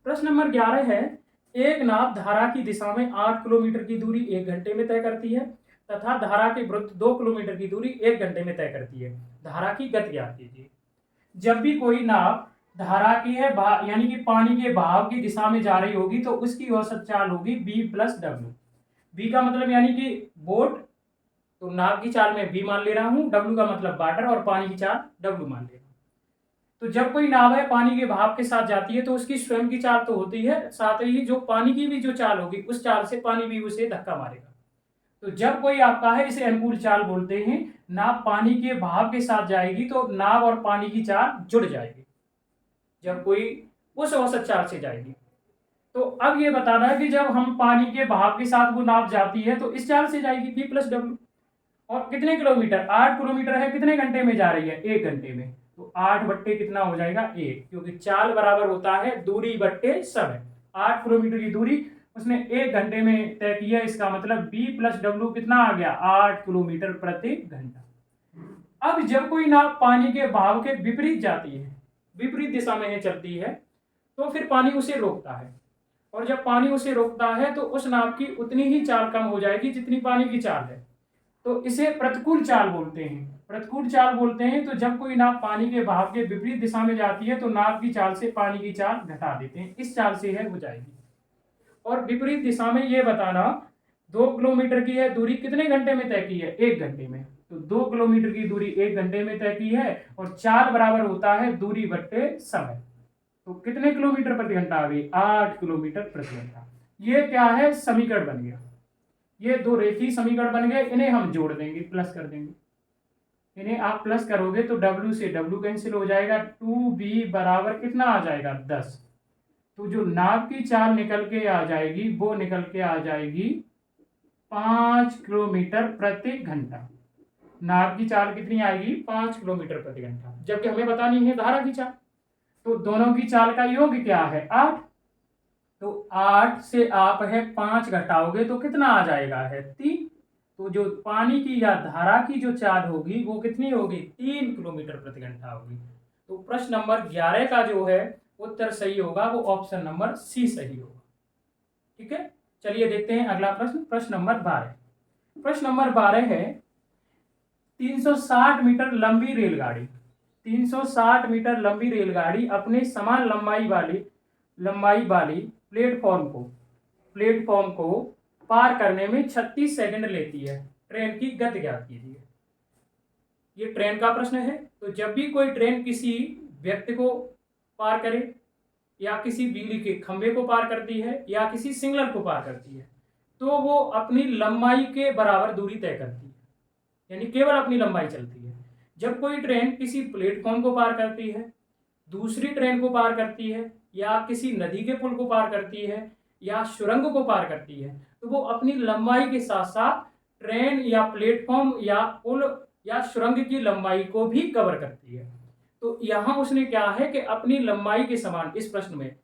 प्रश्न नंबर 11 है, एक नाव धारा की दिशा में 8 किलोमीटर की दूरी 1 घंटे में तय करती है तथा धारा के विरुद्ध 2 किलोमीटर की दूरी 1 घंटे में तय करती है। धारा की गति ज्ञात कीजिए। जब भी कोई नाव धारा की है यानी कि पानी के बहाव की दिशा में जा रही होगी तो उसकी औसत चाल होगी b + w। b का मतलब यानी कि बोट, तो नाव की चाल में b मान ले रहा हूं, w का मतलब वाटर, और पानी की चाल w मान ले रहा हूं। तो जब कोई नाव है पानी के बहाव के साथ जाती है तो उसकी स्वयं की चाल तो होती है, साथ ही जो पानी की भी जो चाल होगी उस चाल से पानी भी उसे धक्का मारेगा। तो जब कोई आपका है, इसे अनुकूल चाल बोलते हैं। नाव पानी के बहाव के साथ जाएगी तो नाव और पानी की चाल जुड़ जाएगी जब कोई उस औसत चाल से जाएगी। तो अब ये बताना है कि जब हम पानी के बहाव के साथ वो नाव जाती है तो इस चाल से जाएगी b + w। और कितने किलोमीटर? 8 किलोमीटर है, कितने घंटे में जा रही है? 1 घंटे में। तो 8 बट्टे कितना हो जाएगा? 1, क्योंकि चाल बराबर होता है दूरी बट्टे समय। 8 किलोमीटर की दूरी उसने 1 घंटे में तय की है, इसका मतलब b + w कितना आ गया? 8 किलोमीटर प्रति घंटा। अब जब कोई नाव पानी के बहाव के विपरीत जाती है, विपरीत दिशा में चलती है, तो फिर पानी उसे रोकता है। और जब पानी उसे रोकता है तो उस नाव की उतनी ही चाल कम हो जाएगी जितनी पानी की चाल है। तो इसे प्रतिकूल चाल बोलते हैं। प्रतिकूल चाल बोलते हैं तो जब कोई नाव पानी के बहाव के विपरीत दिशा में जाती है तो नाव की चाल से पानी की चाल घटा देते हैं, इस चाल से है वो जाएगी। और विपरीत दिशा में ये बताना 2 किलोमीटर की है दूरी कितने घंटे में तय की है? 1 घंटे में। तो 2 किलोमीटर की दूरी 1 घंटे में तय की है और चाल बराबर होता है दूरी बट्टे समय। तो कितने किलोमीटर प्रति घंटा आ गई? 8 किलोमीटर प्रति घंटा। ये क्या है? समीकरण बन गया। ये दो रेखीय समीकरण बन गए, इन्हें हम जोड़ देंगे, प्लस कर देंगे। इन्हें आप प्लस करोगे तो W से W कैंसिल हो जाएगा, 2B बराबर कितना आ जाएगा? 10। तो जो नाव की चाल निकल के आ जाएगी वो निकल के आ जाएगी 5 किलोमीटर प्रति घंटा। नाव की चाल कितनी आएगी? 5 किलोमीटर प्रति घंटा। जबकि हमें बतानी है धारा की चाल, तो दोनों की चाल का योग क्या है? 8। तो 8 से आप है 5 घटाओगे तो कितना आ जाएगा? है 3। तो जो पानी की या धारा की जो चाल होगी वो कितनी होगी? 3 किलोमीटर प्रति घंटा होगी। तो प्रश्न नंबर 11 का जो है उत्तर सही होगा वो ऑप्शन नंबर सी सही होगा। ठीक है, चलिए देखते हैं अगला प्रश्न। प्रश्न नंबर 12। प्रश्न नंबर 12 है 360 मीटर लंबी रेलगाड़ी, 360 मीटर लंबी रेलगाड़ी अपने समान लंबाई वाली प्लेटफॉर्म को पार करने में 36 सेकंड लेती है। ट्रेन की गति ज्ञात कीजिए। ये ट्रेन का प्रश्न है। तो जब भी कोई ट्रेन किसी व्यक्ति को पार करे या किसी बिजली के खंभे को पार करती है या किसी सिग्नल को पार करती है तो वो अपनी लंबाई के बराबर दूरी तय करती है, यानी केवल अपनी लंबाई चलती है। जब कोई ट्रेन किसी प्लेटफॉर्म को पार करती है, दूसरी ट्रेन को पार करती है या किसी नदी के पुल को पार करती है या सुरंग को पार करती है तो वो अपनी लंबाई के साथ साथ ट्रेन या प्लेटफॉर्म या पुल या सुरंग की लंबाई को भी कवर करती है। तो यहां उसने क्या है कि अपनी लंबाई के समान, इस प्रश्न में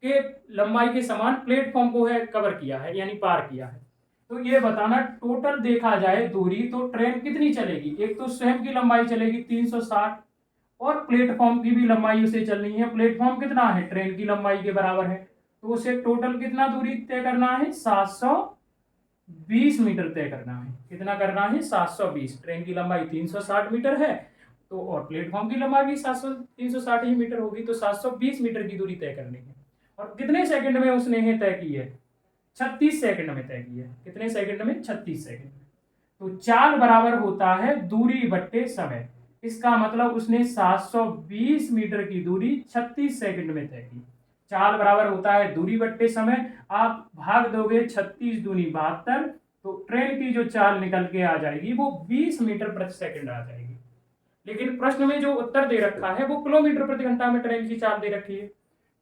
के लंबाई के समान प्लेटफॉर्म को है कवर किया है, यानी पार किया है। तो ये बताना टोटल देखा जाए दूरी तो ट्रेन कितनी चलेगी? एक तो स्वयं की लंबाई चलेगी 360 और प्लेटफॉर्म की भी लंबाई उसे चलनी है। प्लेटफॉर्म कितना है? ट्रेन की लंबाई के बराबर है। तो उसे टोटल कितना दूरी तय करना है? 720 मीटर तय करना है। कितना करना है? 720। ट्रेन की लंबाई 360 मीटर है तो और प्लेटफॉर्म की लंबाई भी 360 ही मीटर होगी, तो 720 मीटर की दूरी तय करनी है। और कितने सेकंड में उसने तय की है? 36 सेकंड में तय की है। कितने सेकंड में? 36 सेकंड में। तो चाल बराबर होता है दूरी बट्टे समय। इसका मतलब उसने 720 मीटर की दूरी 36 सेकंड में तय की। चाल बराबर होता है दूरी बट्टे समय। आप भाग दोगे 36 दूनी 72, तो ट्रेन की जो चाल निकल के आ जाएगी वो 20 मीटर प्रति सेकंड आ जाएगी। लेकिन प्रश्न में जो उत्तर दे रखा है वो किलोमीटर प्रति घंटा में ट्रेन की चाल दे रखी है।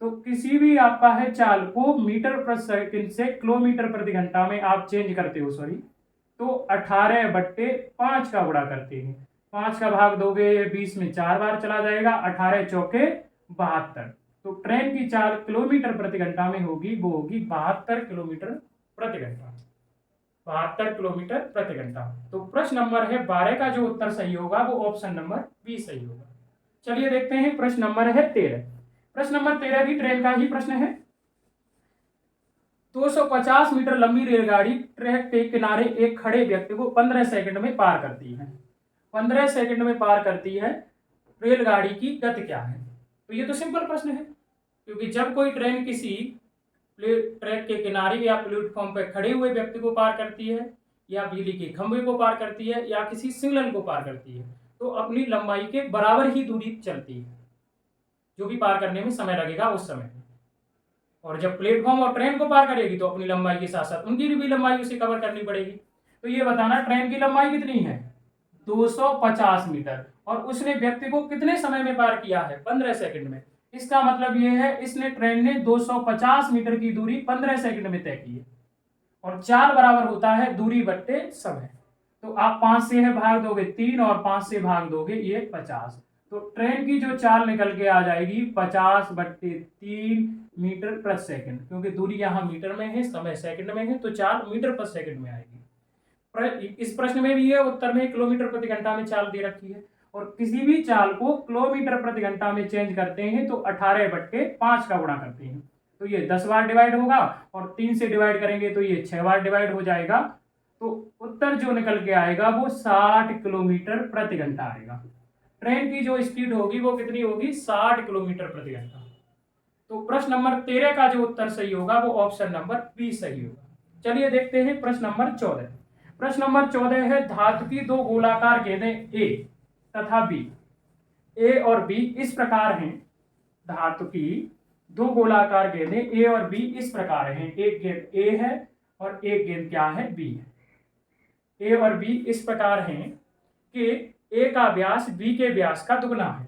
तो किसी भी आपका है चाल को मीटर प्रति सेकंड से किलोमीटर प्रति घंटा में आप चेंज करते हो, तो 18/5 का गुणा करते हैं। 5 का भाग दोगे 20 में 4 बार चला जाएगा, 18 चौके 72। तो ट्रेन की चाल किलोमीटर प्रति घंटा में होगी वो होगी 72 किलोमीटर प्रति घंटा। 72 किलोमीटर प्रति घंटा। तो प्रश्न नंबर है 12 का जो उत्तर सही होगा वो ऑप्शन नंबर बी सही होगा। चलिए देखते हैं प्रश्न नंबर है 13। प्रश्न नंबर 13 भी ट्रेन का ही प्रश्न है। 250 मीटर लंबी रेलगाड़ी ट्रैक के किनारे एक खड़े व्यक्ति को 15 सेकंड में पार करती है। 15 सेकंड में पार करती है, रेलगाड़ी की गति क्या है? तो ये तो सिंपल प्रश्न है, क्योंकि जब कोई ट्रेन किसी ट्रैक के किनारे या प्लेटफॉर्म पर खड़े हुए व्यक्ति को पार करती है या बिजली के खंभे को पार करती है या किसी सिग्नल को पार करती है तो अपनी लंबाई के बराबर ही दूरी चलती है, जो भी पार करने में समय लगेगा उस समय। और जब प्लेटफॉर्म और ट्रेन को पार करेगी तो अपनी लंबाई के साथ साथ उनकी भी लंबाई उसे कवर करनी पड़ेगी। तो ये बताना ट्रेन की लंबाई कितनी है? 250 मीटर, और उसने व्यक्ति को कितने समय में पार किया है? 15 सेकंड में। इसका मतलब ये है इसने ट्रेन ने 250 मीटर की दूरी 15 सेकंड में तय की है। और चाल बराबर होता है दूरी बट्टे समय। तो आप 5 से है भाग दोगे 3 और 5 से भाग दोगे ये 50। तो ट्रेन की जो चाल निकल के आ जाएगी 50/3 मीटर प्रति सेकंड, क्योंकि दूरी यहाँ मीटर में है, समय सेकंड में है, तो चाल मीटर प्रति सेकंड में आएगी। इस प्रश्न में भी है, उत्तर में किलोमीटर प्रति घंटा में चाल दे रखी है। और किसी भी चाल को किलोमीटर प्रति घंटा में चेंज करते हैं तो 18/5 का गुणा करते हैं, तो ये 10 बार डिवाइड होगा और 3 से डिवाइड करेंगे तो ये 6 बार डिवाइड हो जाएगा। तो उत्तर जो निकल के आएगा वो 60 किलोमीटर प्रति घंटा आएगा। ट्रेन की जो स्पीड होगी वो कितनी होगी? 60 किलोमीटर प्रति घंटा। तो प्रश्न नंबर 13 का जो उत्तर सही होगा वो ऑप्शन नंबर बी सही होगा। चलिए देखते हैं प्रश्न नंबर 14। प्रश्न नंबर 14 है धातु की दो गोलाकार गेंदें ए तथा बी, ए और बी इस प्रकार हैं। धातु की दो गोलाकार गेंदें ए और बी इस प्रकार हैं। एक गेंद ए है और एक गेंद क्या है, बी है। ए और बी इस प्रकार हैं कि ए का व्यास बी के व्यास का दुगना है।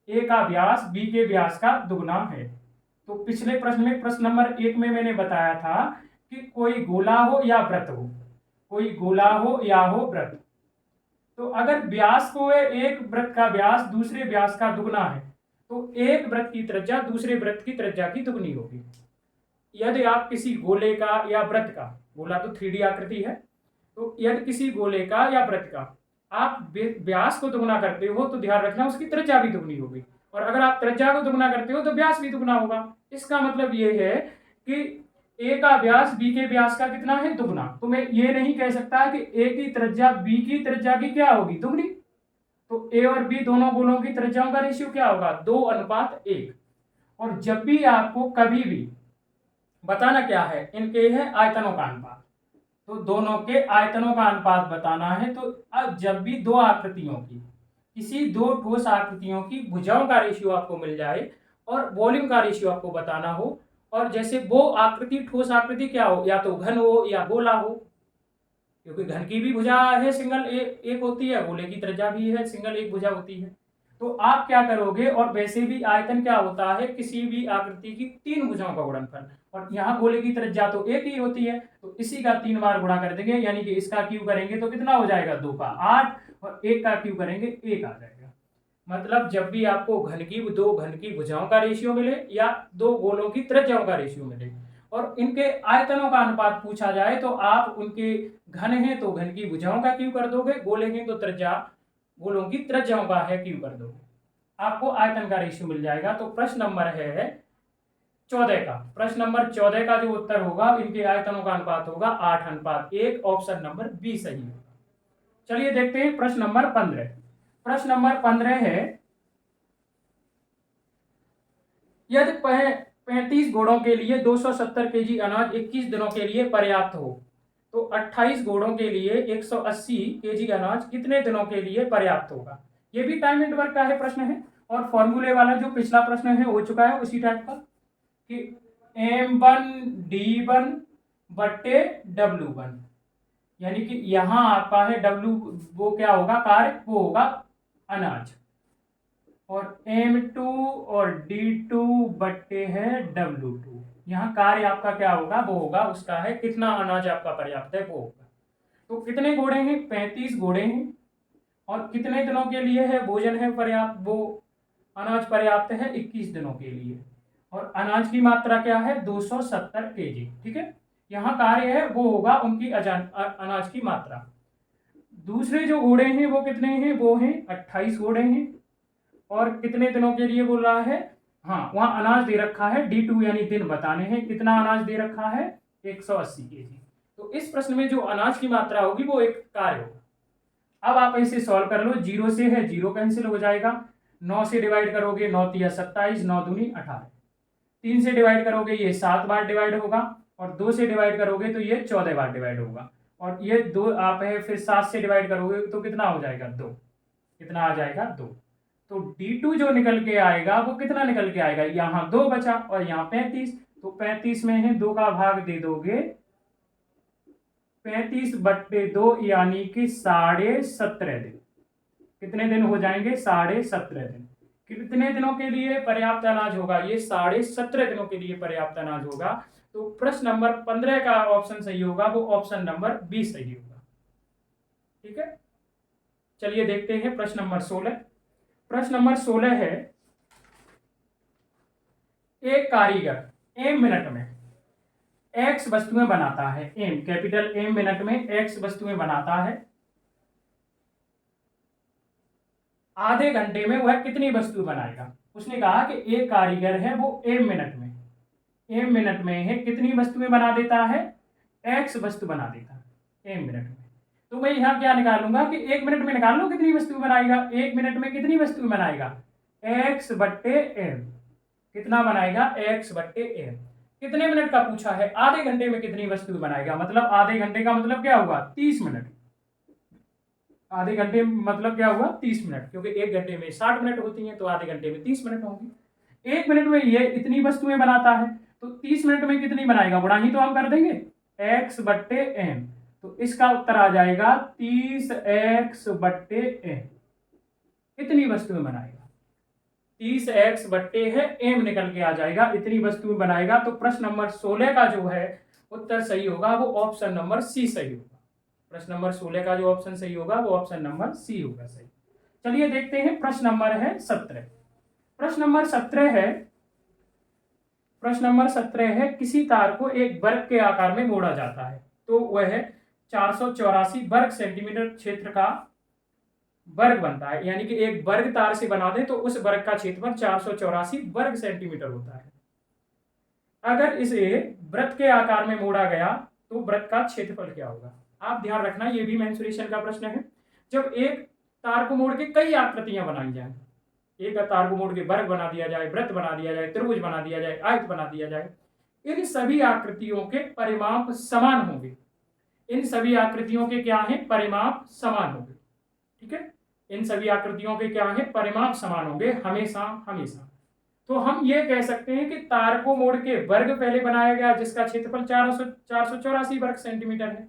ए का व्यास बी के व्यास का दुगना है। तो पिछले प्रश्न में, प्रश्न नंबर 1 में मैंने बताया था कि कोई गोला हो या वृत्त हो, कोई गोला हो या हो वृत्त। तो अगर व्यास को एक वृत्त का व्यास दूसरे व्यास का दुगना है तो एक वृत्त की त्रिज्या दूसरे वृत्त की त्रिज्या की दुगनी होगी। यदि आप किसी गोले का या वृत्त का, गोला तो 3D आकृति है, तो यदि किसी गोले का या वृत्त का आप व्यास को दुगना करते हो तो ध्यान रखना उसकी त्रिज्या भी दुगनी होगी, और अगर आप त्रिज्या को दुगना करते हो तो व्यास भी दुगना होगा। इसका मतलब ये है कि ए का व्यास बी के व्यास का कितना है, दुगना। तो मैं ये नहीं कह सकता कि ए की त्रिज्या बी की त्रिज्या की क्या होगी, दुगनी। तो ए और बी दोनों गोलों की त्रिज्याओं का रेशियो क्या होगा, 2:1। और जब भी आपको कभी भी बताना क्या है, इनके है आयतनों का अनुपात, तो दोनों के आयतनों का अनुपात बताना है। तो अब जब भी दो आकृतियों की, किसी दो ठोस आकृतियों की भुजाओं का रेशियो आपको मिल जाए और वॉल्यूम का रेशियो आपको बताना हो, और जैसे वो आकृति ठोस आकृति क्या हो, या तो घन हो या गोला हो, क्योंकि घन की भी भुजा है सिंगल एक होती है, गोले की त्रिज्या भी है सिंगल एक भुजा होती है। तो आप क्या करोगे, और वैसे भी आयतन क्या होता है, किसी भी आकृति की 3 भुजाओं का गुणनफल, और यहाँ गोले की त्रिज्या तो एक ही होती है, तो इसी का 3 बार गुणा कर देंगे, यानी कि इसका क्यू करेंगे तो कितना हो जाएगा, 2 का 8, और 1 का क्यू करेंगे 1 आ जाएगा। मतलब जब भी आपको दो घन की भुजाओं का रेशियो मिले या दो गोलों की त्रिज्याओं का रेशियो मिले और इनके आयतनों का अनुपात पूछा जाए, तो आप उनके घन है तो घन की भुजाओं का क्यू कर दोगे, गोले हैं तो गोलों की त्रिज्याओं का है क्यू कर दोगे, आपको आयतन का रेशियो मिल जाएगा। तो प्रश्न नंबर है 14 का, प्रश्न नंबर 14 का जो उत्तर होगा, इनके आयतनों का अनुपात होगा 8:1, ऑप्शन नंबर बी सही होगा। चलिए देखते हैं प्रश्न नंबर 15। प्रश्न नंबर 15 है यदि 35 घोड़ों के लिए 270 केजी अनाज 21 दिनों के लिए पर्याप्त हो तो 28 घोड़ों के लिए 180 केजी अनाज कितने दिनों के लिए पर्याप्त होगा। ये भी टाइम एंड वर्क का है प्रश्न है, और फॉर्मूले वाला जो पिछला प्रश्न है हो चुका है उसी टाइप का कि M1D1 बट्टे W1, यानी कि यहां आपका है W, वो क्या होगा, कार्य, वो होगा अनाज, और M2 और D2 बट्टे है W2, यहाँ कार्य आपका क्या होगा, वो होगा उसका है कितना अनाज आपका पर्याप्त है वो होगा। तो कितने घोड़े हैं, 35 घोड़े हैं, और कितने दिनों के लिए है भोजन है पर्याप्त, वो अनाज पर्याप्त है 21 दिनों के लिए, और अनाज की मात्रा क्या है, 270 केजी। ठीक है, यहाँ कार्य है वो होगा उनकी अनाज की मात्रा। दूसरे जो घोड़े हैं वो कितने हैं, वो हैं 28 घोड़े हैं, और कितने दिनों के लिए बोल रहा है, हाँ वहां अनाज दे रखा है D2 यानी दिन बताने हैं, कितना अनाज दे रखा है 180 केजी। तो इस प्रश्न में जो अनाज की मात्रा होगी वो एक कार्य होगा। अब आप इसे सॉल्व कर लो, 0 से है 0 कैंसिल हो जाएगा, 9 से डिवाइड करोगे 9 तिया 27, 9 दूनी 18, 3 से डिवाइड करोगे ये 7 बार डिवाइड होगा, और 2 से डिवाइड करोगे तो ये 14 बार डिवाइड होगा, और ये 2 आप है फिर 7 से डिवाइड करोगे तो कितना हो जाएगा, 2, कितना आ जाएगा 2। तो D2 जो निकल के आएगा वो कितना निकल के आएगा, यहाँ 2 बचा और यहाँ 35, तो 35 में है 2 का भाग दे दोगे 35 बट्टे 2 यानी कि 17.5 दिन। कितने दिन हो जाएंगे, 17.5 दिन। कितने दिनों के लिए पर्याप्त अनाज होगा, ये 17.5 दिनों के लिए पर्याप्त अनाज होगा। तो प्रश्न नंबर 15 का ऑप्शन सही होगा, वो ऑप्शन नंबर बी सही होगा। ठीक है, चलिए देखते हैं प्रश्न नंबर 16। प्रश्न नंबर 16 है एक कारीगर एम मिनट में एक्स वस्तुएं बनाता है, एम कैपिटल एम मिनट में एक्स वस्तुएं बनाता है, आधे घंटे में वह कितनी वस्तु बनाएगा। उसने कहा कि एक कारीगर है वो एम मिनट में है कितनी वस्तुएं बना देता है, एक्स वस्तु बना देता है एम मिनट में। तो मैं यहाँ क्या निकालूंगा कि 1 मिनट में निकाल लो कितनी वस्तु बनाएगा, 1 मिनट में कितनी वस्तु बनाएगा, एक्स बट्टे एम। कितना बनाएगा x/m। कितने मिनट का पूछा है, आधे घंटे में कितनी वस्तु बनाएगा, मतलब आधे घंटे का मतलब क्या हुआ 30 मिनट। आधे घंटे मतलब क्या हुआ 30 मिनट, क्योंकि एक घंटे में 60 मिनट होती हैं तो आधे घंटे में 30 मिनट होंगी। एक मिनट में ये इतनी वस्तुएं बनाता है तो 30 मिनट में कितनी बनाएगा, गुणा ही तो हम कर देंगे x/m। तो इसका उत्तर आ जाएगा 30x/m। कितनी वस्तुएं बनाएगा, 30x/m निकल के आ जाएगा, इतनी वस्तुएं बनाएगा। तो प्रश्न नंबर 16 का जो है उत्तर सही होगा वो ऑप्शन नंबर सी सही होगा। प्रश्न नंबर 16 का जो ऑप्शन सही होगा वो ऑप्शन नंबर सी होगा सही। चलिए देखते हैं प्रश्न नंबर है 17। प्रश्न नंबर 17 है किसी तार को एक वर्ग के आकार में मोड़ा जाता है तो वह 484 वर्ग सेंटीमीटर क्षेत्र का वर्ग बनता है, यानी कि एक वर्ग तार से बना दे तो उस वर्ग का क्षेत्रफल 484 वर्ग सेंटीमीटर होता है। अगर इसे वृत्त के आकार में मोड़ा गया तो वृत्त का क्षेत्रफल क्या होगा। आप ध्यान रखना, ये भी मेंसुरेशन का प्रश्न है। जब एक तार को मोड़ के कई आकृतियां बनाई जाए, एक तार को मोड़ के वर्ग बना दिया जाए, वृत्त बना दिया जाए, त्रिभुज बना दिया जाए, आयत बना दिया जाए, इन सभी आकृतियों के परिमाप समान होंगे। इन सभी आकृतियों के क्या है, परिमाप समान होंगे। ठीक है, इन सभी आकृतियों के क्या है, परिमाप समान होंगे हमेशा हमेशा। तो हम ये कह सकते हैं कि तार को मोड़ के वर्ग पहले बनाया गया जिसका क्षेत्रफल 484 वर्ग सेंटीमीटर है।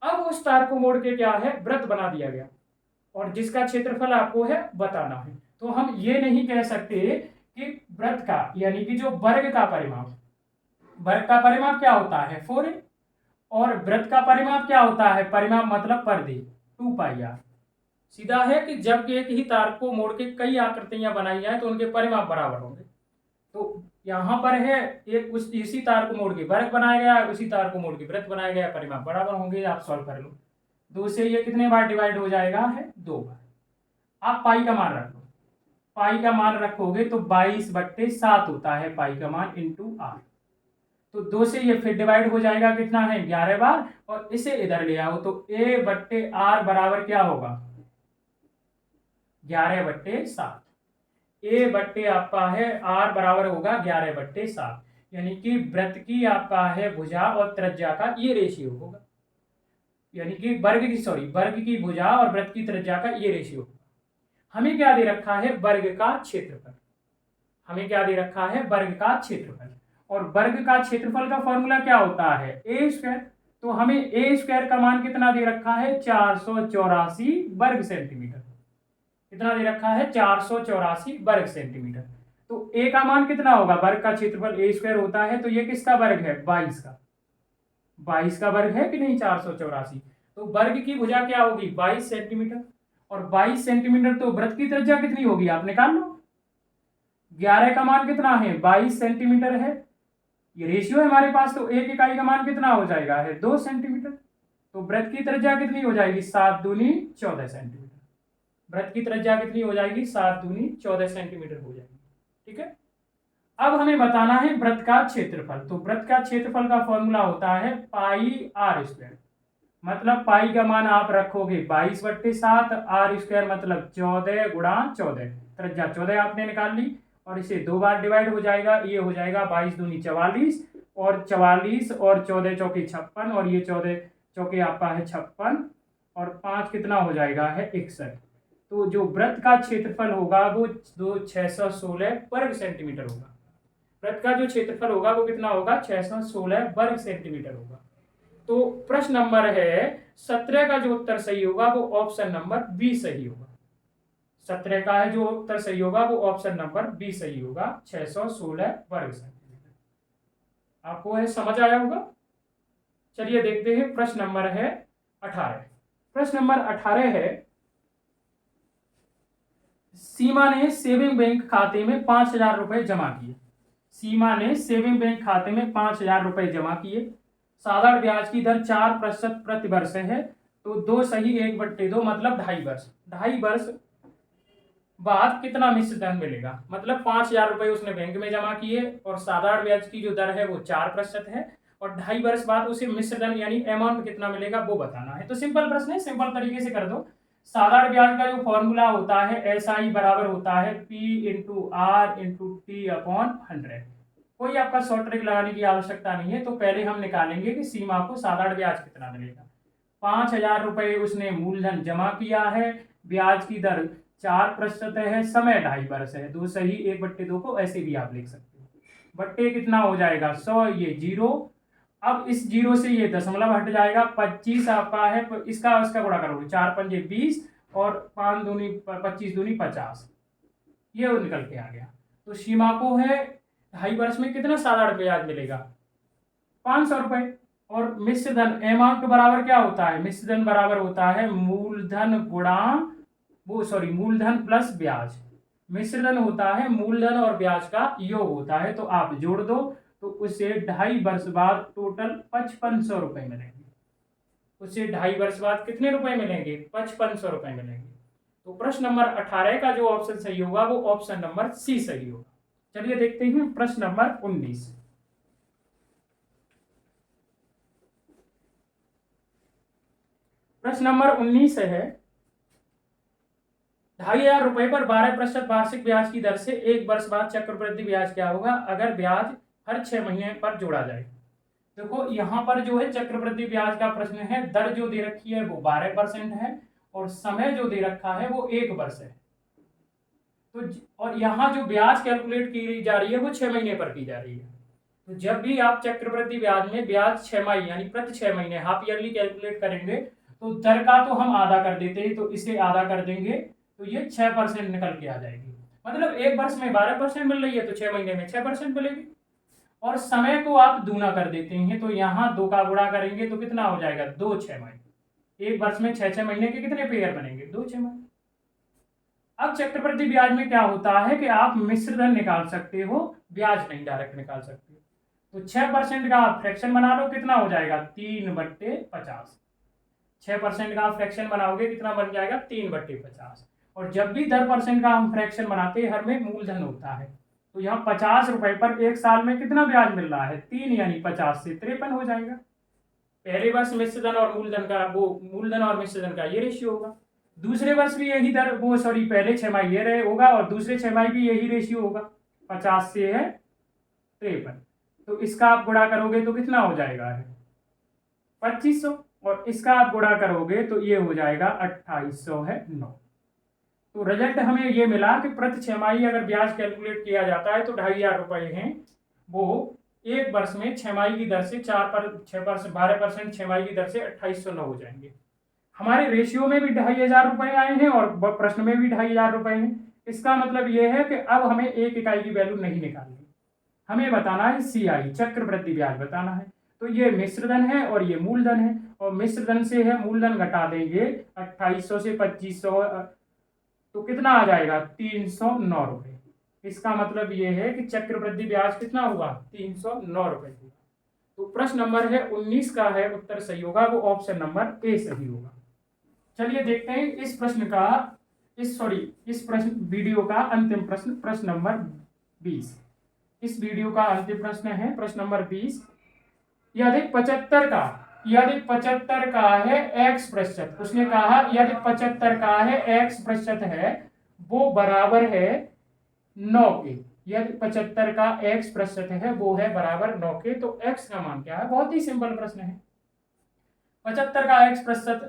अब उस तार को मोड़ के क्या है, वृत्त बना दिया गया और जिसका क्षेत्रफल आपको है बताना है। तो हम ये नहीं कह सकते कि वृत्त का यानी कि जो वर्ग का परिमाप, वर्ग का परिमाप क्या होता है 4a और वृत्त का परिमाप क्या होता है, परिमाप मतलब परिधि 2πr। सीधा है कि जब एक ही तार को मोड़ के कई आकृतियां बनाई जाए तो उनके परिमाप बराबर होंगे। तो यहां पर है एक इसी तार को मोड़ के वर्ग बनाया गया है, उसी तार को मोड़ के वृत्त बनाया गया, परिमाप बराबर होंगे। आप सॉल्व कर लो, 2 से ये कितने बार डिवाइड हो जाएगा है 2 बार। आप पाई का मान रख लो, पाई का मान रखोगे तो 22/7 होता है पाई का मान इंटू r। तो 2 से ये फिर डिवाइड हो जाएगा, कितना है 11 बार, और इसे इधर ले आओ तो a/r बराबर क्या होगा 11/7। a बट्टे आपका है r बराबर होगा 11/7, यानी कि वृत्त की आपका है भुजा और त्रिज्या का ये रेशियो होगा, यानी कि वर्ग की भुजा और वृत्त की त्रिज्या का ये रेशियो होगा। हमें क्या दे रखा है, वर्ग का क्षेत्रफल। हमें क्या दे रखा है, वर्ग का क्षेत्रफल। और वर्ग का क्षेत्रफल का फॉर्मूला क्या होता है a²। तो हमें a² का मान कितना दे रखा है 484 वर्ग सेंटीमीटर। कितना दे रखा है 484 वर्ग सेंटीमीटर। तो a का मान कितना होगा, वर्ग का क्षेत्रफल a² होता है तो ये किसका वर्ग है 22 का। 22 का वर्ग है कि नहीं 484। तो वर्ग की भुजा क्या होगी 22 सेंटीमीटर, और 22 सेंटीमीटर तो वृत्त की त्रिज्या कितनी होगी आप निकाल लो। 11 का मान कितना है 22 सेंटीमीटर है, ये रेशियो है हमारे पास, तो एक इकाई का मान कितना हो जाएगा है 2 सेंटीमीटर। तो वृत्त की त्रिज्या कितनी हो जाएगी 7 दूनी 14 सेंटीमीटर। वृत्त की त्रिज्या कितनी हो जाएगी 7 दूनी 14 सेंटीमीटर हो जाएगी। ठीक है, अब हमें बताना है वृत्त का क्षेत्रफल। तो वृत्त का क्षेत्रफल का फॉर्मूला होता है πr²। मतलब पाई का मान आप रखोगे 22/7, r² मतलब 14 गुणा 14, त्रिज्या 14 आपने निकाल ली और इसे 2 बार डिवाइड हो जाएगा, ये हो जाएगा 22 दूनी 44 और 44 और 14 चौके 56 और ये 14 चौके आपका है 56 और 5 कितना हो जाएगा है 61। तो जो वृत्त का क्षेत्रफल होगा वो 616 वर्ग सेंटीमीटर होगा। वृत्त का जो क्षेत्रफल होगा वो कितना होगा 616 वर्ग सेंटीमीटर होगा। तो प्रश्न नंबर है 17 का जो उत्तर सही होगा वो ऑप्शन नंबर बी सही होगा। 17 का है जो उत्तर सही होगा वो ऑप्शन नंबर बी सही होगा, 616 वर्ग सेंटीमीटर। आपको है समझ आया होगा। चलिए देखते हैं प्रश्न नंबर है 18। प्रश्न नंबर 18 है सीमा ने सेविंग बैंक खाते में 5,000 रुपए जमा किए। सीमा ने सेविंग बैंक खाते में 5,000 रुपए जमा किए। साधारण ब्याज की दर 4% प्रति वर्ष है। तो 2 सही 1/2 मतलब 2.5 वर्ष। 2.5 वर्ष बाद कितना मिश्र धन मिलेगा, मतलब 5,000 रुपए उसने बैंक में जमा किए और साधारण ब्याज की जो दर है वो 4% है और 2.5 वर्ष बाद उसे मिश्र धन यानी अमाउंट कितना मिलेगा वो बताना है। तो सिंपल प्रश्न है, सिंपल तरीके से कर दो। साधारण ब्याज का जो फॉर्मूला होता है SI बराबर होता है P/R/T/100। कोई आपका शॉर्ट ट्रिक लगाने की आवश्यकता नहीं है। तो पहले हम निकालेंगे कि सीमा को साधारण ब्याज कितना मिलेगा। 5,000 रुपये उसने मूलधन जमा किया है, ब्याज की दर 4% है, समय 2.5 वर्ष है। 2 सही 1/2 को ऐसे भी आप लिख सकते हो। बट्टे कितना हो जाएगा 100, ये 0। अब इस 0 से ये दशमलव हट जाएगा। 25 आपका है, इसका उसका गुणा करोगे 4 पंजे 20 और 5 दूनी 25 दूनी 50, ये वो निकल के आ गया। तो सीमा को है 2.5 वर्ष में कितना साधारण ब्याज मिलेगा 500 रुपए। और मिश्र धन अमाउंट बराबर क्या होता है, मिश्र धन बराबर होता है मूलधन गुणा मूलधन प्लस ब्याज। मिश्र धन होता है मूलधन और ब्याज का योग होता है। तो आप जोड़ दो तो उसे 2.5 वर्ष बाद टोटल 5500 रुपए मिलेंगे। उसे 2.5 वर्ष बाद कितने रुपए मिलेंगे 5500 रुपए मिलेंगे। तो प्रश्न नंबर 18 का जो ऑप्शन सही होगा वो ऑप्शन नंबर सी सही होगा। चलिए देखते हैं प्रश्न नंबर 19। प्रश्न नंबर 19 है 2,500 रुपए पर 12% वार्षिक ब्याज की दर से 1 वर्ष बाद चक्रवृद्धि ब्याज क्या होगा अगर ब्याज हर 6 महीने पर जोड़ा जाए। देखो यहाँ पर जो है चक्रवृद्धि ब्याज का प्रश्न है। दर जो दे रखी है वो 12% है और समय जो दे रखा है वो 1 वर्ष है। तो और यहाँ जो ब्याज कैलकुलेट की जा रही है वो 6 महीने पर की जा रही है। तो जब भी आप चक्रवृद्धि ब्याज में ब्याज 6 माही यानी प्रति 6 महीने हाफ ईयरली कैलकुलेट करेंगे तो दर का तो हम आधा कर देते हैं, तो इसे आधा कर देंगे तो ये 6% निकल के आ जाएगी। मतलब 1 वर्ष में 12% मिल रही है तो 6 महीने में 6% मिलेगी। और समय को आप दूना कर देते हैं तो यहाँ 2 का गुणा करेंगे तो कितना हो जाएगा 2 6 महीने। 1 वर्ष में 6 महीने के कितने पेयर बनेंगे 2 6 महीने। अब चक्रवृद्धि ब्याज में क्या होता है कि आप मिश्र धन निकाल सकते हो, ब्याज नहीं डायरेक्ट निकाल सकते। तो 6% का आप फ्रैक्शन बना लो, कितना हो जाएगा 3/50। 6% का आप फ्रैक्शन बनाओगे कितना बन जाएगा 3/50। और जब भी 10% का हम फ्रैक्शन बनाते हैं हर में मूलधन होता है। तो यहाँ 50 रुपए पर 1 साल में कितना ब्याज मिल रहा है 3 यानी 50 से 53 हो जाएगा। पहले वर्ष मिश्र धन और मूलधन का वो मूलधन और मिश्र धन का ये रेशियो होगा। दूसरे वर्ष भी यही दर पहले 6 माही ये रहे होगा और दूसरे 6 माही भी यही रेशियो होगा। 50 से है 53, तो इसका आप गुणा करोगे तो कितना हो जाएगा है 2500 और इसका आप गुणा करोगे तो ये हो जाएगा 2800 है 9। तो रिजल्ट हमें ये मिला कि प्रति 6 माही अगर ब्याज कैलकुलेट किया जाता है तो 2,500 रुपए हैं वो 1 वर्ष में 6 माही की दर से 12% 6 माही की दर से 2809 हो जाएंगे। हमारे रेशियो में भी 2,500 रुपए आए हैं और प्रश्न में भी 2,500 रुपए हैं। इसका मतलब ये है कि अब हमें एक इकाई की वैल्यू नहीं निकालनी, हमें बताना है CI चक्रवृद्धि ब्याज बताना है। तो ये मिश्र धन है और ये मूलधन है और मिश्र धन से है मूलधन घटा देंगे 2800 से 2500 तो कितना आ जाएगा 309 रुपए। इसका मतलब ये है कि चक्रवृद्धि ब्याज कितना हुआ 309 रुपए हुआ। तो प्रश्न नंबर है 19 का है उत्तर सही होगा वो ऑप्शन नंबर ए सही होगा। चलिए देखते हैं इस प्रश्न का इस प्रश्न वीडियो का अंतिम प्रश्न, प्रश्न नंबर 20। इस वीडियो का अंतिम प्रश्न है प्रश्न नंबर 20। यदि 75 का है x%, उसने कहा यदि 75 का है x% है वो बराबर है 9 के। यदि 75 का x% है वो है बराबर 9 के, तो x का मान क्या है। बहुत ही सिंपल प्रश्न है। 75 का x%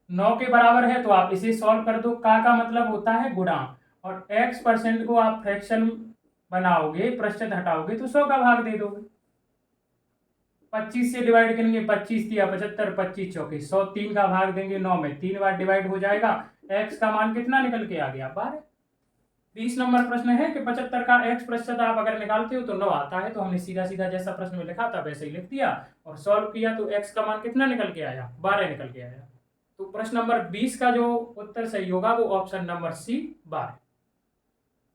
9 के बराबर है तो आप इसे सॉल्व कर दो। का मतलब होता है गुणा और x% को आप फ्रैक्शन बनाओगे, प्रतिशत हटाओगे तो 100 का भाग दे दोगे। 25 से डिवाइड करेंगे 25 दिया 75, 25 चौके 100, 3 का भाग देंगे 9 में 3 बार डिवाइड हो जाएगा। x का मान कितना निकल के आ गया 12। 20 नंबर प्रश्न है कि 75 का x% आप अगर निकालते हो तो 9 आता है। तो हमने सीधा सीधा जैसा प्रश्न में लिखा था वैसे ही लिख दिया और सॉल्व किया तो x का मान कितना निकल के आया 12 निकल के आया। तो प्रश्न नंबर 20 का जो उत्तर सही होगा वो ऑप्शन नंबर सी 12।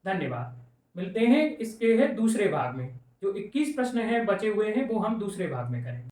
धन्यवाद। मिलते हैं इसके है दूसरे भाग में। जो 21 प्रश्न हैं बचे हुए हैं वो हम दूसरे भाग में करेंगे।